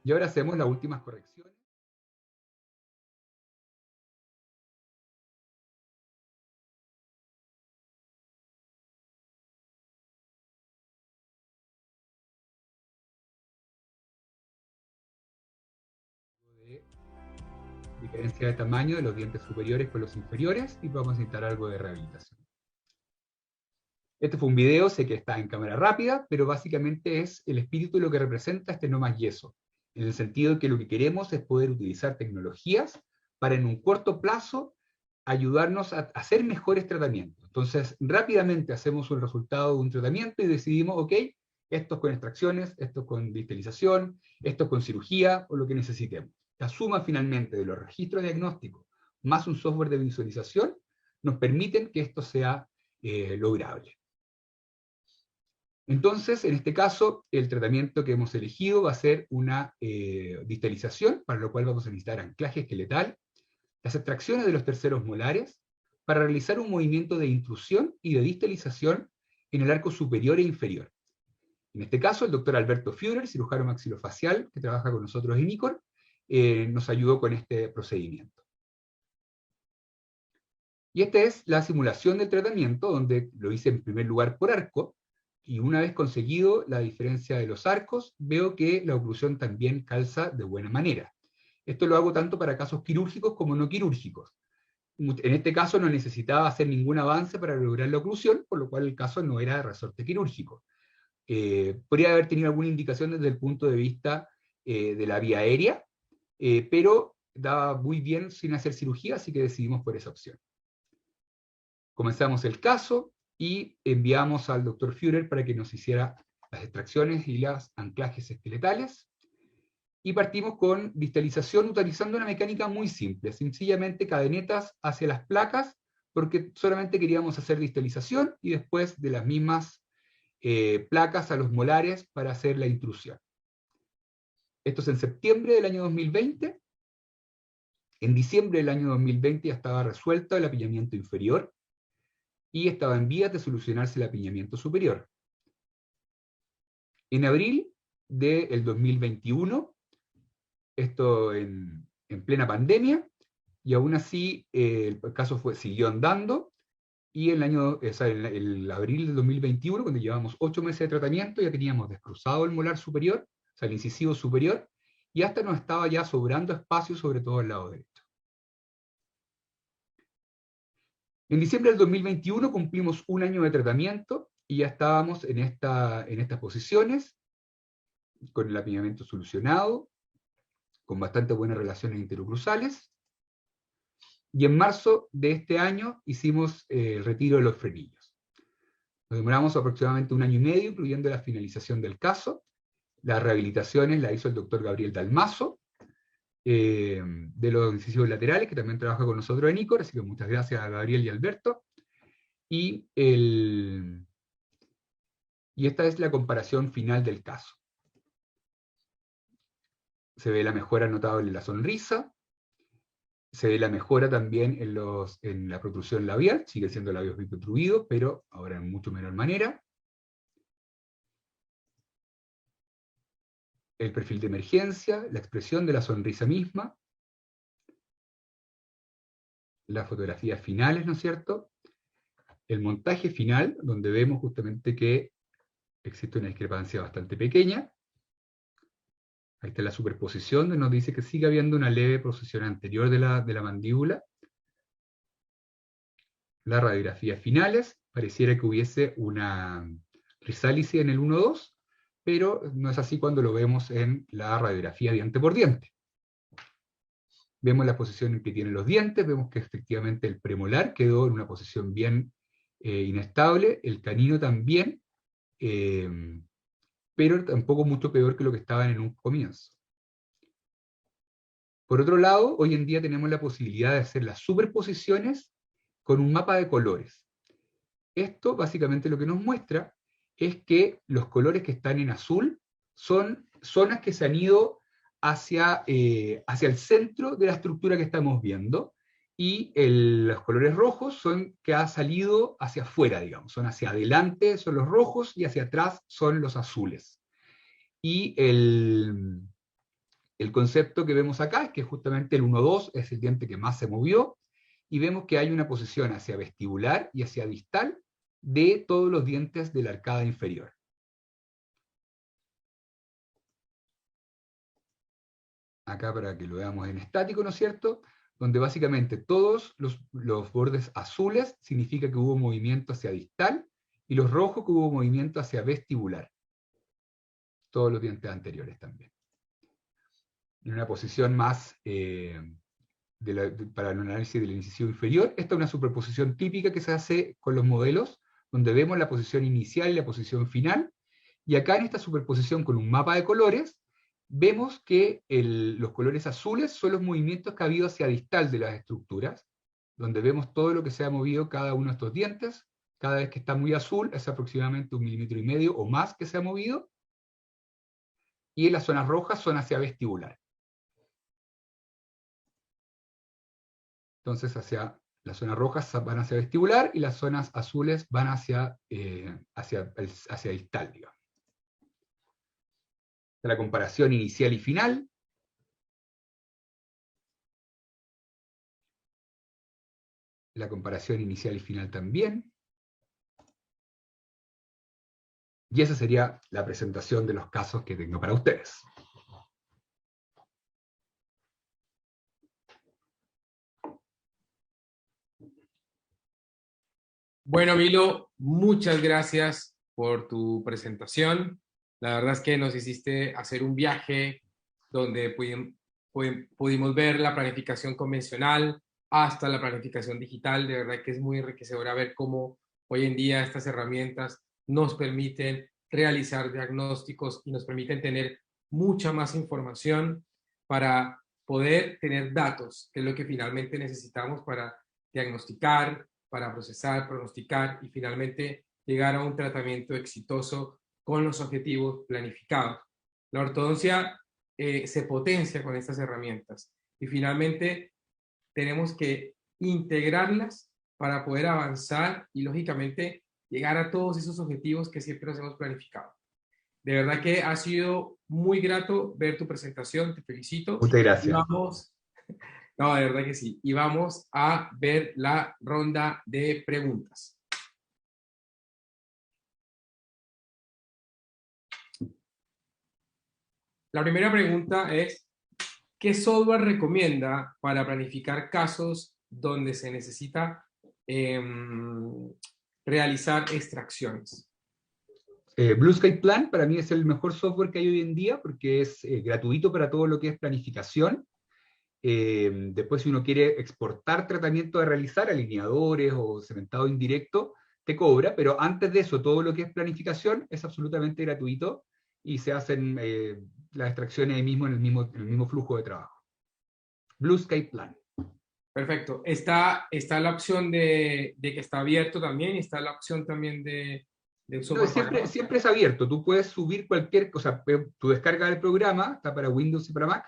Y ahora hacemos las últimas correcciones. De diferencia de tamaño de los dientes superiores con los inferiores, y vamos a necesitar algo de rehabilitación. Este fue un video, sé que está en cámara rápida, pero básicamente es el espíritu de lo que representa este no más yeso, en el sentido de que lo que queremos es poder utilizar tecnologías para en un corto plazo ayudarnos a hacer mejores tratamientos. Entonces, rápidamente hacemos un resultado de un tratamiento y decidimos, ok, esto es con extracciones, esto es con distalización, esto es con cirugía o lo que necesitemos. La suma finalmente de los registros diagnósticos más un software de visualización nos permiten que esto sea lograble. Entonces, en este caso, el tratamiento que hemos elegido va a ser una distalización, para lo cual vamos a necesitar anclaje esqueletal, las extracciones de los terceros molares, para realizar un movimiento de intrusión y de distalización en el arco superior e inferior. En este caso, el doctor Alberto Führer, cirujano maxilofacial, que trabaja con nosotros en ICOR, nos ayudó con este procedimiento. Y esta es la simulación del tratamiento, donde lo hice en primer lugar por arco, y una vez conseguido la diferencia de los arcos, veo que la oclusión también calza de buena manera. Esto lo hago tanto para casos quirúrgicos como no quirúrgicos. En este caso no necesitaba hacer ningún avance para lograr la oclusión, por lo cual el caso no era de resorte quirúrgico. Podría haber tenido alguna indicación desde el punto de vista de la vía aérea, pero daba muy bien sin hacer cirugía, así que decidimos por esa opción. Comenzamos el caso y enviamos al doctor Führer para que nos hiciera las extracciones y los anclajes esqueletales. Y partimos con distalización utilizando una mecánica muy simple, sencillamente cadenetas hacia las placas, porque solamente queríamos hacer distalización y después de las mismas placas a los molares para hacer la intrusión. Esto es en septiembre del año 2020. En diciembre del año 2020 ya estaba resuelto el apiñamiento inferior y estaba en vías de solucionarse el apiñamiento superior. En abril del 2021, esto en plena pandemia, y aún así el caso siguió andando, y en el abril del 2021, cuando llevamos 8 meses de tratamiento, ya teníamos descruzado el molar superior, o sea, el incisivo superior, y hasta nos estaba ya sobrando espacio, sobre todo al lado derecho. En diciembre del 2021 cumplimos un año de tratamiento, y ya estábamos en estas posiciones, con el apiñamiento solucionado, con bastante buenas relaciones interocruzales, y en marzo de este año hicimos el retiro de los frenillos. Nos demoramos aproximadamente un año y medio, incluyendo la finalización del caso. Las rehabilitaciones las hizo el doctor Gabriel Dalmazo, de los incisivos laterales, que también trabaja con nosotros en ICOR, así que muchas gracias a Gabriel y Alberto. Y esta es la comparación final del caso. Se ve la mejora notable en la sonrisa, se ve la mejora también en la protrusión labial, sigue siendo labios biprotruidos, pero ahora en mucho menor manera. El perfil de emergencia, la expresión de la sonrisa misma, las fotografías finales, ¿no es cierto? El montaje final, donde vemos justamente que existe una discrepancia bastante pequeña. Ahí está la superposición, donde nos dice que sigue habiendo una leve procesión anterior de la mandíbula. Las radiografías finales, pareciera que hubiese una rizálisis en el 1-2, pero no es así cuando lo vemos en la radiografía diente por diente. Vemos la posición en que tienen los dientes, vemos que efectivamente el premolar quedó en una posición bien inestable, el canino también, pero tampoco mucho peor que lo que estaban en un comienzo. Por otro lado, hoy en día tenemos la posibilidad de hacer las superposiciones con un mapa de colores. Esto básicamente lo que nos muestra es que los colores que están en azul son zonas que se han ido hacia el centro de la estructura que estamos viendo, y los colores rojos son que ha salido hacia afuera, digamos, son hacia adelante, son los rojos, y hacia atrás son los azules. Y el concepto que vemos acá es que justamente el 1-2 es el diente que más se movió, y vemos que hay una posición hacia vestibular y hacia distal de todos los dientes de la arcada inferior. Acá para que lo veamos en estático, ¿no es cierto? Donde básicamente todos los bordes azules significa que hubo movimiento hacia distal, y los rojos que hubo movimiento hacia vestibular. Todos los dientes anteriores también. En una posición más para el análisis del incisivo inferior, esta es una superposición típica que se hace con los modelos, donde vemos la posición inicial y la posición final, y acá en esta superposición con un mapa de colores, vemos que los colores azules son los movimientos que ha habido hacia distal de las estructuras, donde vemos todo lo que se ha movido cada uno de estos dientes. Cada vez que está muy azul es aproximadamente 1,5 milímetros o más que se ha movido, y en las zonas rojas son hacia vestibular. Entonces las zonas rojas van hacia vestibular, y las zonas azules van hacia distal, digamos. La comparación inicial y final. La comparación inicial y final también. Y esa sería la presentación de los casos que tengo para ustedes. Bueno, Milo, muchas gracias por tu presentación. La verdad es que nos hiciste hacer un viaje donde pudimos ver la planificación convencional hasta la planificación digital. De verdad que es muy enriquecedora ver cómo hoy en día estas herramientas nos permiten realizar diagnósticos y nos permiten tener mucha más información para poder tener datos, que es lo que finalmente necesitamos para diagnosticar, para procesar, pronosticar y finalmente llegar a un tratamiento exitoso con los objetivos planificados. La ortodoncia se potencia con estas herramientas y finalmente tenemos que integrarlas para poder avanzar y lógicamente llegar a todos esos objetivos que siempre nos hemos planificado. De verdad que ha sido muy grato ver tu presentación, te felicito. Muchas Y gracias. vamos, no, de verdad que sí. Y vamos a ver la ronda de preguntas. La primera pregunta es, ¿qué software recomienda para planificar casos donde se necesita realizar extracciones? Blue Sky Plan para mí es el mejor software que hay hoy en día, porque es gratuito para todo lo que es planificación. Después, si uno quiere exportar tratamiento a realizar, alineadores o cementado indirecto, te cobra, pero antes de eso, todo lo que es planificación es absolutamente gratuito, y se hacen las extracciones ahí mismo en el mismo flujo de trabajo. Blue Sky Plan. Perfecto. Está la opción de que está abierto también, y está la opción también de No, software. siempre es abierto. Tú puedes subir cualquier cosa. Tú descargas el programa, está para Windows y para Mac.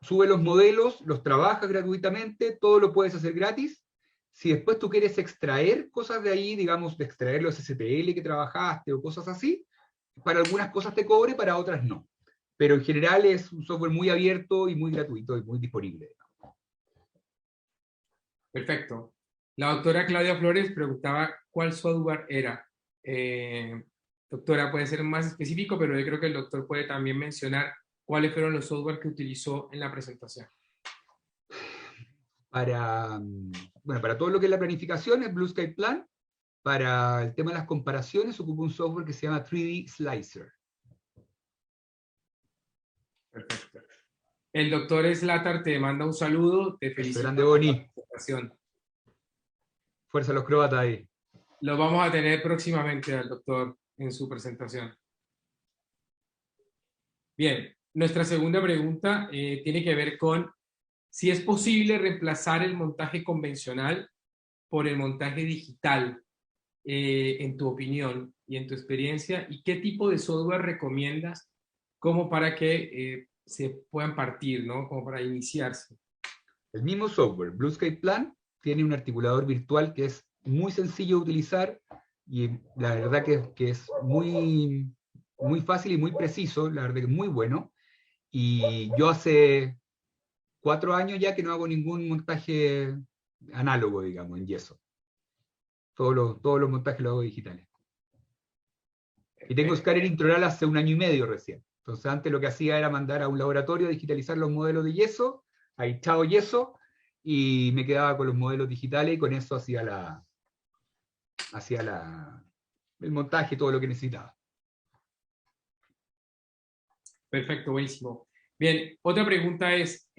Sube los modelos, los trabajas gratuitamente, todo lo puedes hacer gratis. Si después tú quieres extraer cosas de ahí, digamos, de extraer los STL que trabajaste o cosas así, para algunas cosas te cobre, para otras no. Pero en general es un software muy abierto y muy gratuito y muy disponible. Perfecto. La doctora Claudia Flores preguntaba cuál software era. Doctora, puede ser más específico, pero yo creo que el doctor puede también mencionar cuáles fueron los software que utilizó en la presentación. para todo lo que es la planificación es Blue Sky Plan. Para el tema de las comparaciones ocupo un software que se llama 3D Slicer. Perfecto. El doctor Slater te manda un saludo, te Eso, felicita grande por la Boni. presentación. Fuerza a los croatas ahí. Lo vamos a tener próximamente al doctor en su presentación. Bien, nuestra segunda pregunta tiene que ver con si es posible reemplazar el montaje convencional por el montaje digital, en tu opinión y en tu experiencia, y qué tipo de software recomiendas como para que se puedan partir, ¿no? Como para iniciarse. El mismo software, Blue Sky Plan, tiene un articulador virtual que es muy sencillo de utilizar y la verdad que es muy, muy fácil y muy preciso, la verdad que es muy bueno. Y yo hace 4 años ya que no hago ningún montaje análogo, digamos, en yeso. Todos los montajes los hago digitales. Y tengo Scanner Intraoral hace 1 año y medio recién. Entonces antes lo que hacía era mandar a un laboratorio a digitalizar los modelos de yeso, ahí chao yeso, y me quedaba con los modelos digitales y con eso hacía el montaje, todo lo que necesitaba. Perfecto, buenísimo. Bien, otra pregunta es,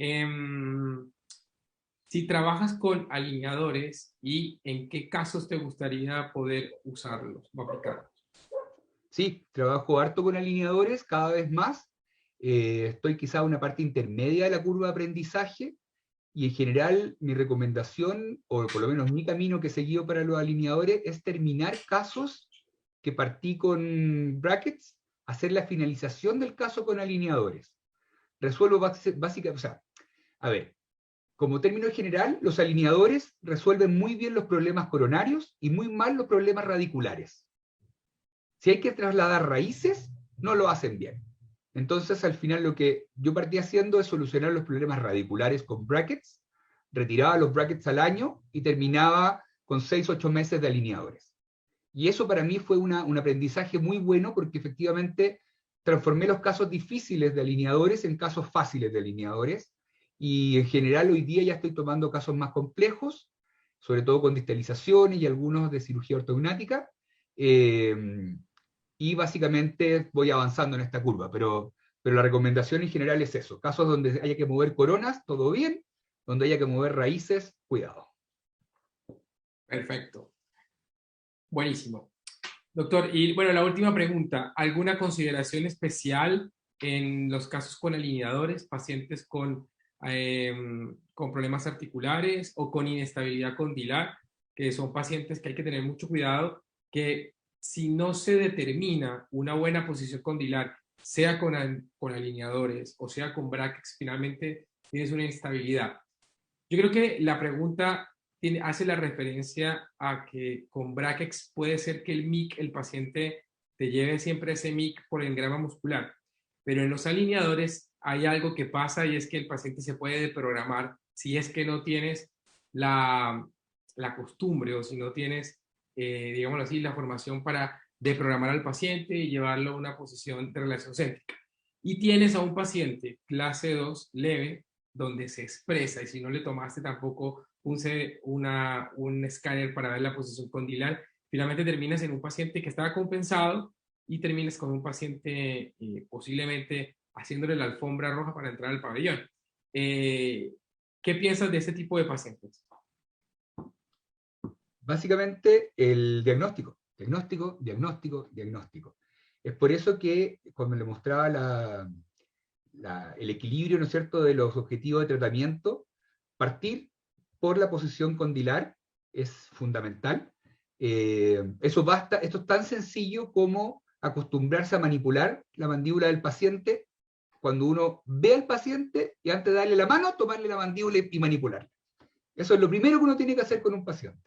si trabajas con alineadores y en qué casos te gustaría poder usarlos o aplicarlos. Sí, trabajo harto con alineadores, cada vez más. Estoy quizá en una parte intermedia de la curva de aprendizaje, y en general mi recomendación, o por lo menos mi camino que he seguido para los alineadores, es terminar casos que partí con brackets, hacer la finalización del caso con alineadores. Resuelvo básicamente, o sea, a ver, como término general, los alineadores resuelven muy bien los problemas coronarios y muy mal los problemas radiculares. Si hay que trasladar raíces, no lo hacen bien. Entonces, al final lo que yo partí haciendo es solucionar los problemas radiculares con brackets, retiraba los brackets al año y terminaba con 6-8 meses de alineadores. Y eso para mí fue un aprendizaje muy bueno porque efectivamente transformé los casos difíciles de alineadores en casos fáciles de alineadores, y en general hoy día ya estoy tomando casos más complejos, sobre todo con distalizaciones y algunos de cirugía ortognática, y básicamente voy avanzando en esta curva, pero la recomendación en general es eso: casos donde haya que mover coronas, todo bien; donde haya que mover raíces, cuidado. Perfecto. Buenísimo. Doctor, y bueno, la última pregunta, ¿alguna consideración especial en los casos con alineadores, pacientes con problemas articulares o con inestabilidad condilar, que son pacientes que hay que tener mucho cuidado, que si no se determina una buena posición condilar, sea con alineadores o sea con brackets, finalmente tienes una inestabilidad? Yo creo que la pregunta hace la referencia a que con brackets puede ser que el MIC, el paciente te lleve siempre ese MIC por engrama muscular, pero en los alineadores hay algo que pasa, y es que el paciente se puede deprogramar si es que no tienes la costumbre, o si no tienes, digámoslo así, la formación para deprogramar al paciente y llevarlo a una posición de relación céntrica. Y tienes a un paciente clase 2 leve, donde se expresa, y si no le tomaste tampoco un escáner para ver la posición condilar, finalmente terminas en un paciente que estaba compensado y terminas con un paciente posiblemente haciéndole la alfombra roja para entrar al pabellón. ¿Qué piensas de ese tipo de pacientes? Básicamente el diagnóstico, diagnóstico, diagnóstico, diagnóstico. Es por eso que cuando le mostraba el equilibrio, ¿no es cierto?, de los objetivos de tratamiento, partir por la posición condilar es fundamental. Eso basta, esto es tan sencillo como acostumbrarse a manipular la mandíbula del paciente cuando uno ve al paciente, y antes de darle la mano, tomarle la mandíbula y manipularla. Eso es lo primero que uno tiene que hacer con un paciente.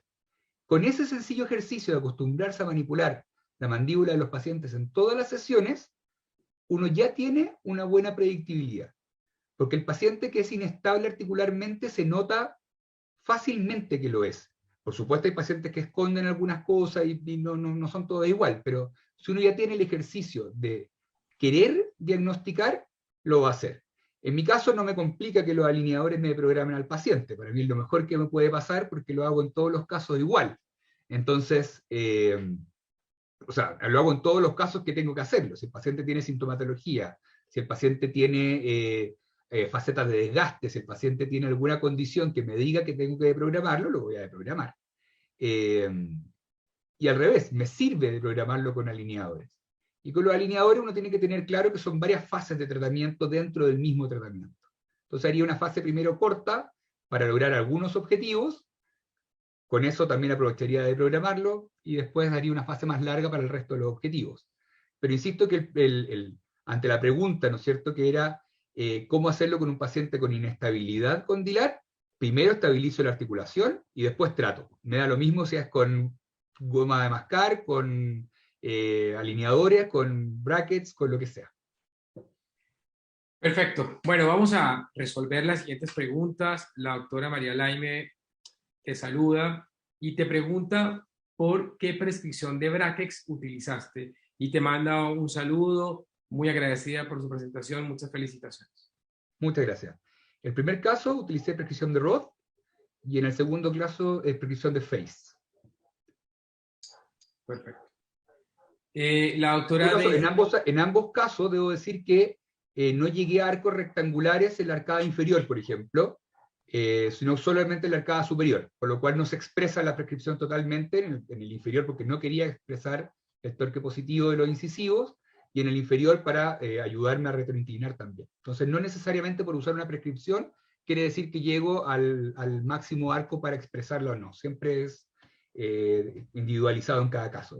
Con ese sencillo ejercicio de acostumbrarse a manipular la mandíbula de los pacientes en todas las sesiones, uno ya tiene una buena predictibilidad. Porque el paciente que es inestable articularmente se nota fácilmente que lo es. Por supuesto hay pacientes que esconden algunas cosas y no son todas igual, pero si uno ya tiene el ejercicio de querer diagnosticar, lo va a hacer. En mi caso no me complica que los alineadores me programen al paciente. Para mí es lo mejor que me puede pasar porque lo hago en todos los casos igual. Entonces, o sea, lo hago en todos los casos que tengo que hacerlo. Si el paciente tiene sintomatología, si el paciente tiene facetas de desgaste, si el paciente tiene alguna condición que me diga que tengo que programarlo, lo voy a programar. Y al revés, me sirve de programarlo con alineadores. Y con los alineadores uno tiene que tener claro que son varias fases de tratamiento dentro del mismo tratamiento. Entonces haría una fase primero corta para lograr algunos objetivos, con eso también aprovecharía de programarlo, y después haría una fase más larga para el resto de los objetivos. Pero insisto que ante la pregunta, ¿no es cierto?, que era cómo hacerlo con un paciente con inestabilidad condilar, primero estabilizo la articulación y después trato. Me da lo mismo si es con goma de mascar, con alineadores, con brackets, con lo que sea. Perfecto. Bueno, vamos a resolver las siguientes preguntas. La doctora María Laime te saluda y te pregunta por qué prescripción de Braquex utilizaste y te manda un saludo, muy agradecida por su presentación, muchas felicitaciones. Muchas gracias. En el primer caso utilicé prescripción de Roth y en el segundo caso prescripción de Face. Perfecto. La doctora en ambos casos debo decir que no llegué a arcos rectangulares en la arcada inferior, por ejemplo, sino solamente en la arcada superior, por lo cual no se expresa la prescripción totalmente en el inferior porque no quería expresar el torque positivo de los incisivos, y en el inferior para ayudarme a retroinclinar también. Entonces, no necesariamente por usar una prescripción quiere decir que llego al máximo arco para expresarlo o no. Siempre es individualizado en cada caso.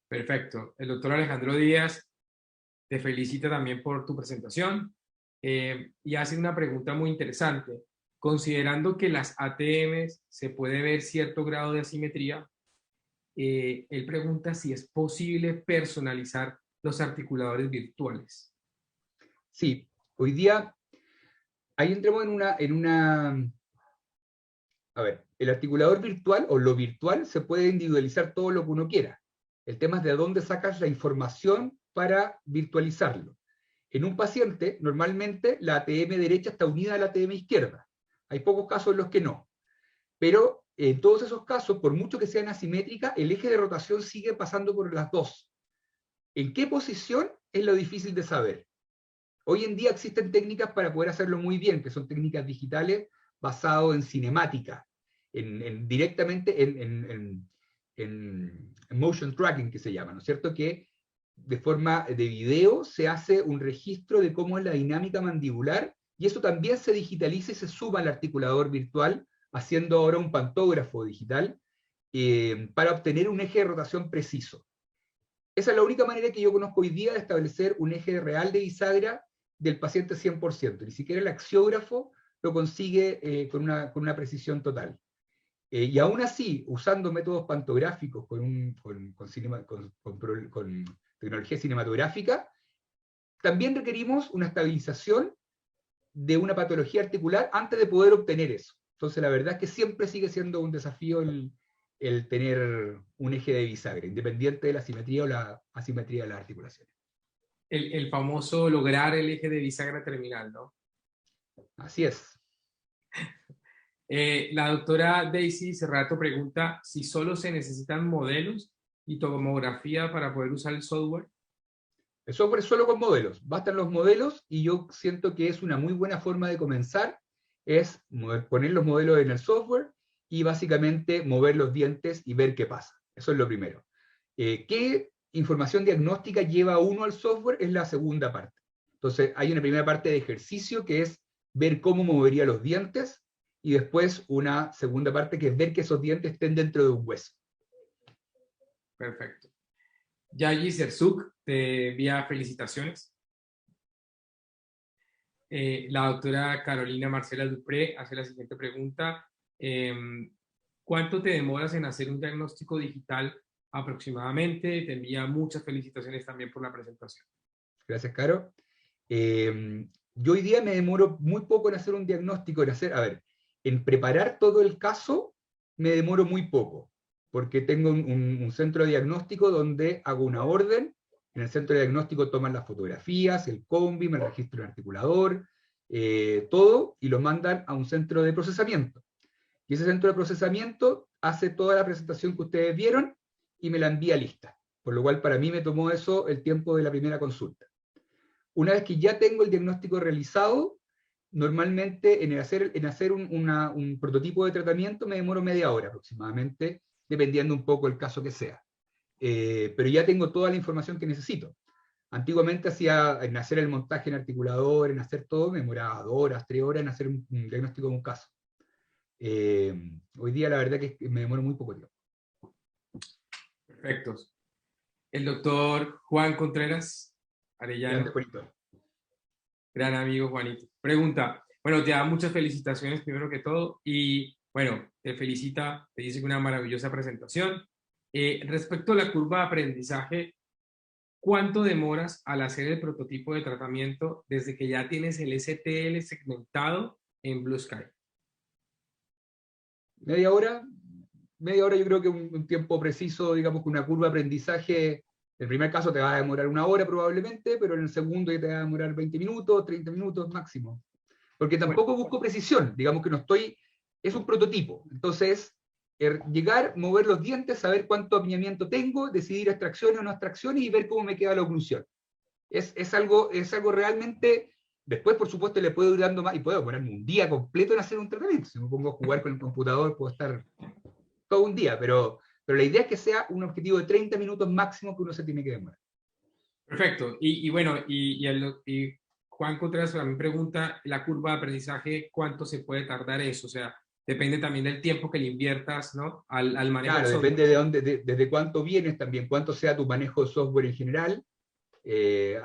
Perfecto. El doctor Alejandro Díaz te felicita también por tu presentación y hace una pregunta muy interesante. Considerando que las ATMs se puede ver cierto grado de asimetría, él pregunta si es posible personalizar los articuladores virtuales. Sí, hoy día ahí entramos a ver, el articulador virtual o lo virtual se puede individualizar todo lo que uno quiera. El tema es de dónde sacas la información para virtualizarlo. En un paciente, normalmente la ATM derecha está unida a la ATM izquierda. Hay pocos casos en los que no. Pero en todos esos casos, por mucho que sean asimétricas, el eje de rotación sigue pasando por las dos. ¿En qué posición? Es lo difícil de saber. Hoy en día existen técnicas para poder hacerlo muy bien, que son técnicas digitales basadas en cinemática, directamente en motion tracking, que se llama, ¿no es cierto? Que de forma de video se hace un registro de cómo es la dinámica mandibular, y eso también se digitaliza y se suma al articulador virtual, haciendo ahora un pantógrafo digital para obtener un eje de rotación preciso. Esa es la única manera que yo conozco hoy día de establecer un eje real de bisagra del paciente 100%. Ni siquiera el axiógrafo lo consigue con una precisión total. Y aún así, usando métodos pantográficos con tecnología cinematográfica, también requerimos una estabilización de una patología articular antes de poder obtener eso. Entonces, la verdad es que siempre sigue siendo un desafío el tener un eje de bisagra, independiente de la simetría o la asimetría de las articulaciones. El famoso lograr el eje de bisagra terminal, ¿no? Así es. La doctora Daisy Cerrato pregunta si solo se necesitan modelos y tomografía para poder usar el software. El software es solo con modelos. Bastan los modelos, y yo siento que es una muy buena forma de comenzar, es poner los modelos en el software y básicamente mover los dientes y ver qué pasa. Eso es lo primero. ¿Qué información diagnóstica lleva uno al software? Es la segunda parte. Entonces, hay una primera parte de ejercicio que es ver cómo movería los dientes, y después una segunda parte que es ver que esos dientes estén dentro de un hueso. Perfecto. Yayi Sersuk te envía felicitaciones. La doctora Carolina Marcela Dupré hace la siguiente pregunta. ¿Cuánto te demoras en hacer un diagnóstico digital aproximadamente? Te envía muchas felicitaciones también por la presentación. Gracias, Caro. Yo hoy día me demoro muy poco en hacer un diagnóstico, en preparar todo el caso me demoro muy poco, porque tengo un centro de diagnóstico donde hago una orden, En el centro de diagnóstico toman las fotografías, el COMBIM, el registro del articulador, todo, y lo mandan a un centro de procesamiento. Y ese centro de procesamiento hace toda la presentación que ustedes vieron y me la envía lista. Por lo cual para mí me tomó eso el tiempo de la primera consulta. Una vez que ya tengo el diagnóstico realizado, normalmente en hacer un prototipo de tratamiento me demoro media hora aproximadamente, dependiendo un poco el caso que sea. Pero ya tengo toda la información que necesito. Antiguamente en hacer el montaje en articulador, en hacer todo, me demoraba 2 horas, 3 horas en hacer un diagnóstico de un caso. Hoy día la verdad que me demoro muy poco tiempo. Perfectos. El doctor Juan Contreras Arellano, gran amigo Juanito. Pregunta, bueno, te da muchas felicitaciones primero que todo y bueno, te felicita, te dice que una maravillosa presentación. Respecto a la curva de aprendizaje, ¿cuánto demoras al hacer el prototipo de tratamiento desde que ya tienes el STL segmentado en Blue Sky? Media hora yo creo que un tiempo preciso, digamos que una curva de aprendizaje, en el primer caso te va a demorar 1 hora probablemente, pero en el segundo ya te va a demorar 20 minutos, 30 minutos máximo. Porque tampoco busco precisión, digamos que no estoy, es un prototipo. Entonces, llegar, mover los dientes, saber cuánto apiñamiento tengo, decidir extracciones o no extracciones y ver cómo me queda la oclusión. Es algo realmente. Después, por supuesto, le puedo ir dando más y puedo ponerme un día completo en hacer un tratamiento. Si me pongo a jugar con el computador, puedo estar todo un día, pero la idea es que sea un objetivo de 30 minutos máximo que uno se tiene que demorar. Perfecto. Y bueno, y Juan Contreras también pregunta, la curva de aprendizaje, ¿cuánto se puede tardar eso? O sea, depende también del tiempo que le inviertas, ¿no? Al manejo Claro, del software. depende de dónde, desde cuánto vienes también, cuánto sea tu manejo de software en general.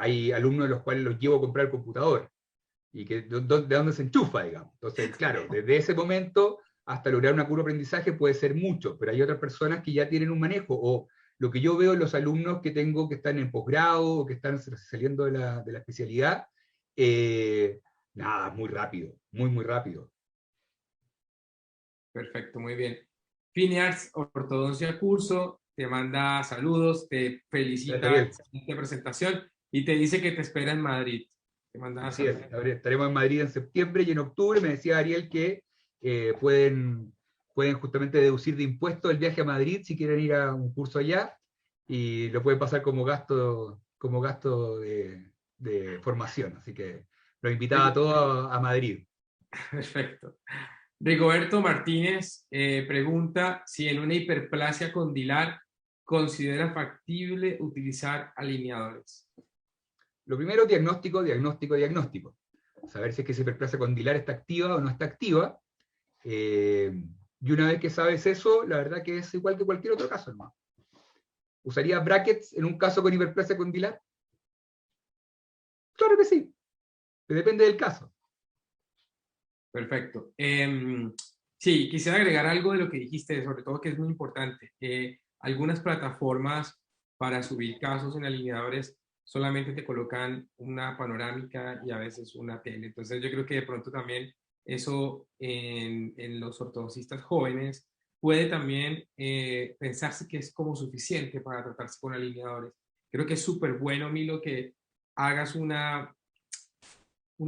Hay alumnos de los cuales los llevo a comprar el computador y que de dónde se enchufa, digamos. Entonces, claro, desde ese momento hasta lograr una curva de aprendizaje puede ser mucho, pero hay otras personas que ya tienen un manejo, o lo que yo veo en los alumnos que tengo que están en posgrado o que están saliendo de la especialidad, nada, muy rápido, muy rápido. Perfecto, muy bien. Phineas Ortodoncia Curso te manda saludos, te Gracias, felicita en Ariel. esta presentación y te dice que te espera en Madrid. Te manda Así es, saludos. estaremos en Madrid en septiembre y en octubre. Me decía Ariel que pueden justamente deducir de impuestos el viaje a Madrid si quieren ir a un curso allá, y lo pueden pasar como gasto de formación. Así que los invitaba a todos a Madrid. Perfecto. Rigoberto Martínez pregunta si en una hiperplasia condilar considera factible utilizar alineadores. Lo primero, diagnóstico. Saber si es que esa hiperplasia condilar está activa o no está activa. Y una vez que sabes eso, la verdad que es igual que cualquier otro caso, hermano. ¿Usaría brackets en un caso con hiperplasia condilar? Claro que sí, depende del caso. Perfecto. Sí, quisiera agregar algo de lo que dijiste, sobre todo que es muy importante. Algunas plataformas para subir casos en alineadores solamente te colocan una panorámica y a veces una tele. Entonces yo creo que de pronto también eso en los ortodoncistas jóvenes puede también pensarse que es como suficiente para tratarse con alineadores. Creo que es súper bueno, Milo, que hagas una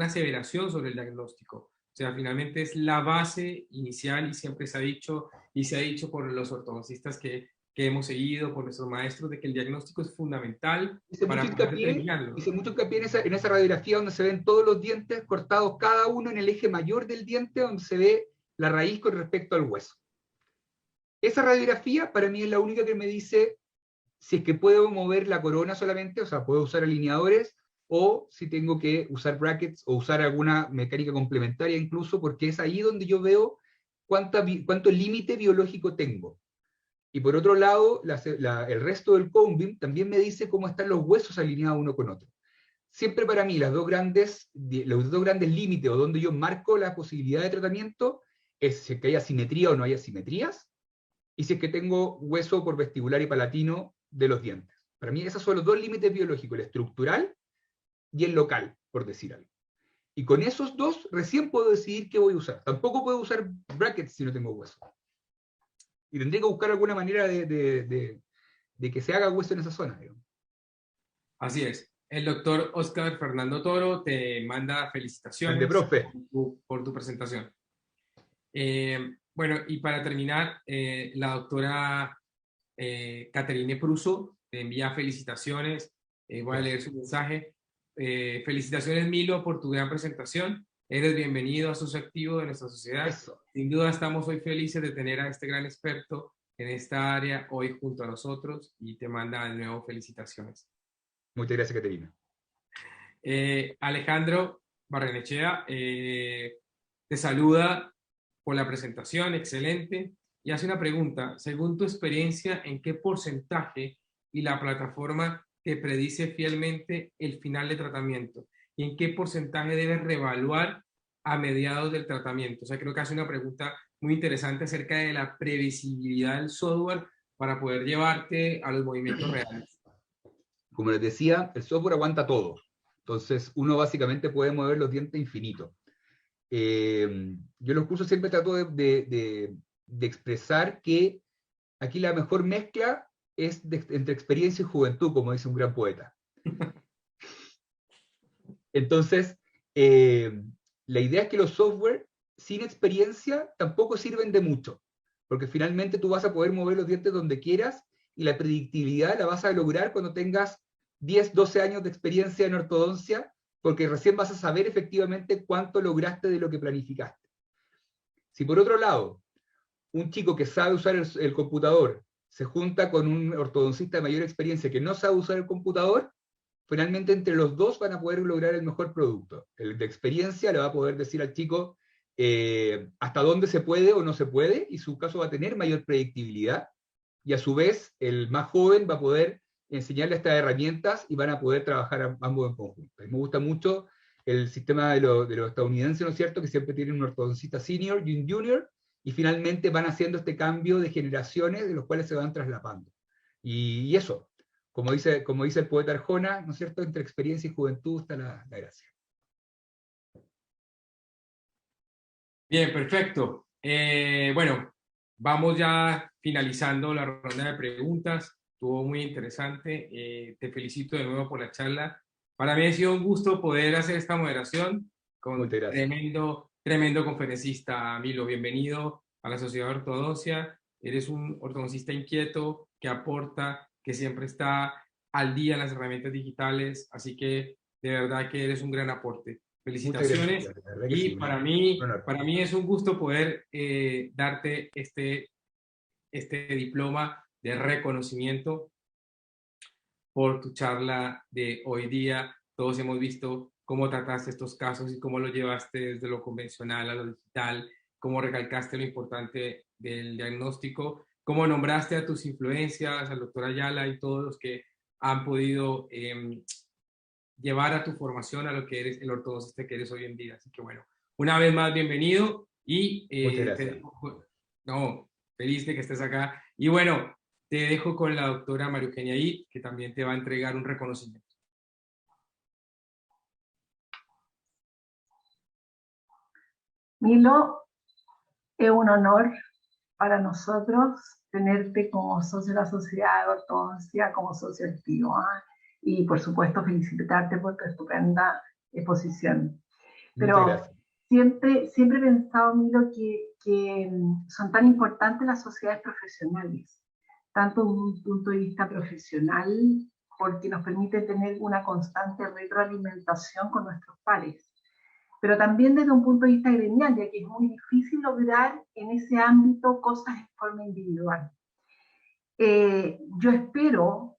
aseveración sobre el diagnóstico. O sea, finalmente es la base inicial y siempre se ha dicho, y se ha dicho por los ortodoncistas que hemos seguido, por nuestros maestros, de que el diagnóstico es fundamental para poder determinarlo. Hice mucho hincapié en esa radiografía donde se ven todos los dientes cortados, cada uno en el eje mayor del diente, donde se ve la raíz con respecto al hueso. Esa radiografía para mí es la única que me dice si es que puedo mover la corona solamente, o sea, puedo usar alineadores, o si tengo que usar brackets o usar alguna mecánica complementaria incluso, porque es ahí donde yo veo cuánto límite biológico tengo. Y por otro lado, el resto del COMBIM también me dice cómo están los huesos alineados uno con otro. Siempre para mí los dos grandes límites o donde yo marco la posibilidad de tratamiento es si es que hay asimetría o no hay asimetrías, y si es que tengo hueso por vestibular y palatino de los dientes. Para mí esos son los dos límites biológicos, el estructural y el local, por decir algo. Y con esos dos recién puedo decidir qué voy a usar. Tampoco puedo usar brackets si no tengo hueso. Y tendría que buscar alguna manera de que se haga hueso en esa zona, digamos. Así es. El doctor Oscar Fernando Toro te manda Grande, felicitaciones profe. por tu presentación. Bueno, y para terminar, la doctora Caterine Pruso te envía felicitaciones. Voy a leer Gracias. su mensaje. Felicitaciones, Milo, por tu gran presentación. Eres bienvenido a Socio Activo de nuestra sociedad. Eso. Sin duda estamos hoy felices de tener a este gran experto en esta área hoy junto a nosotros y te manda de nuevo felicitaciones. Muchas gracias, Caterina. Alejandro Barrenechea te saluda por la presentación, excelente, y hace una pregunta. Según tu experiencia, ¿en qué porcentaje y la plataforma te predice fielmente el final de tratamiento? ¿Y en qué porcentaje debes reevaluar a mediados del tratamiento? O sea, creo que hace una pregunta muy interesante acerca de la previsibilidad del software para poder llevarte a los movimientos reales. Como les decía, el software aguanta todo. Entonces, uno básicamente puede mover los dientes infinito. Yo en los cursos siempre trato de expresar que aquí la mejor mezcla es entre experiencia y juventud, como dice un gran poeta. Entonces, la idea es que los software sin experiencia tampoco sirven de mucho, porque finalmente tú vas a poder mover los dientes donde quieras y la predictibilidad la vas a lograr cuando tengas 10, 12 años de experiencia en ortodoncia, porque recién vas a saber efectivamente cuánto lograste de lo que planificaste. Si por otro lado, un chico que sabe usar el computador se junta con un ortodoncista de mayor experiencia que no sabe usar el computador, finalmente entre los dos van a poder lograr el mejor producto. El de experiencia le va a poder decir al chico hasta dónde se puede o no se puede, y su caso va a tener mayor predictibilidad, y a su vez el más joven va a poder enseñarle estas herramientas y van a poder trabajar ambos en conjunto. Y me gusta mucho el sistema de los estadounidenses, ¿no es cierto?, que siempre tienen un ortodoncista senior y un junior, y finalmente van haciendo este cambio de generaciones de los cuales se van traslapando. Y eso, como dice el poeta Arjona, ¿no es cierto?, entre experiencia y juventud está la gracia. Bien, perfecto. Bueno, vamos ya finalizando la ronda de preguntas. Estuvo muy interesante. Te felicito de nuevo por la charla. Para mí ha sido un gusto poder hacer esta moderación con Muchas gracias. tremendo conferencista, Milo. Bienvenido a la Sociedad de Ortodoncia. Eres un ortodoncista inquieto que aporta, que siempre está al día en las herramientas digitales. Así que de verdad que eres un gran aporte. Muchas gracias. Felicitaciones. La verdad que Y sí, para un mí, honor. para mí es un gusto poder darte este diploma de reconocimiento por tu charla de hoy día. Todos hemos visto cómo trataste estos casos y cómo lo llevaste desde lo convencional a lo digital, cómo recalcaste lo importante del diagnóstico, cómo nombraste a tus influencias, al doctor Ayala y todos los que han podido llevar a tu formación a lo que eres el ortodoncista que eres hoy en día. Así que bueno, una vez más, bienvenido y Muchas gracias. no, feliz de que estés acá. Y bueno, te dejo con la doctora María Eugenia It, que también te va a entregar un reconocimiento. Milo, es un honor para nosotros tenerte como socio de la Sociedad de Ortodoncia, como socio activo, ¿eh? Y por supuesto felicitarte por tu estupenda exposición. Muchas Pero gracias. siempre he pensado, Milo, que son tan importantes las sociedades profesionales, tanto desde un punto de vista profesional, porque nos permite tener una constante retroalimentación con nuestros pares, pero también desde un punto de vista gremial, ya que es muy difícil lograr en ese ámbito cosas de forma individual. Yo espero,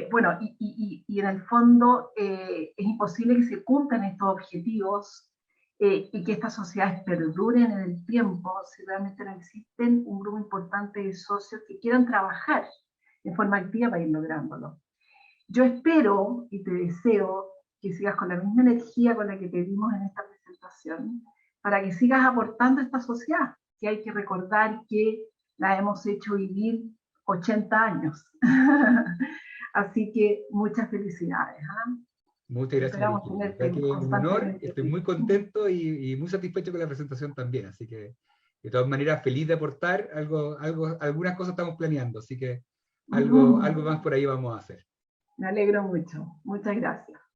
bueno, y en el fondo es imposible que se cumplan estos objetivos y que estas sociedades perduren en el tiempo si realmente no existen un grupo importante de socios que quieran trabajar de forma activa para ir lográndolo. Yo espero y te deseo que sigas con la misma energía con la que te dimos en esta presentación, para que sigas aportando a esta sociedad, que hay que recordar que la hemos hecho vivir 80 años. Así que muchas felicidades. ¿eh? Muchas gracias, María Esperamos Eugenia. La tenerte verdad que es un honor, constantemente. estoy muy contento y muy satisfecho con la presentación también, así que de todas maneras feliz de aportar algunas cosas estamos planeando, así que algo más por ahí vamos a hacer. Me alegro mucho. Muchas gracias.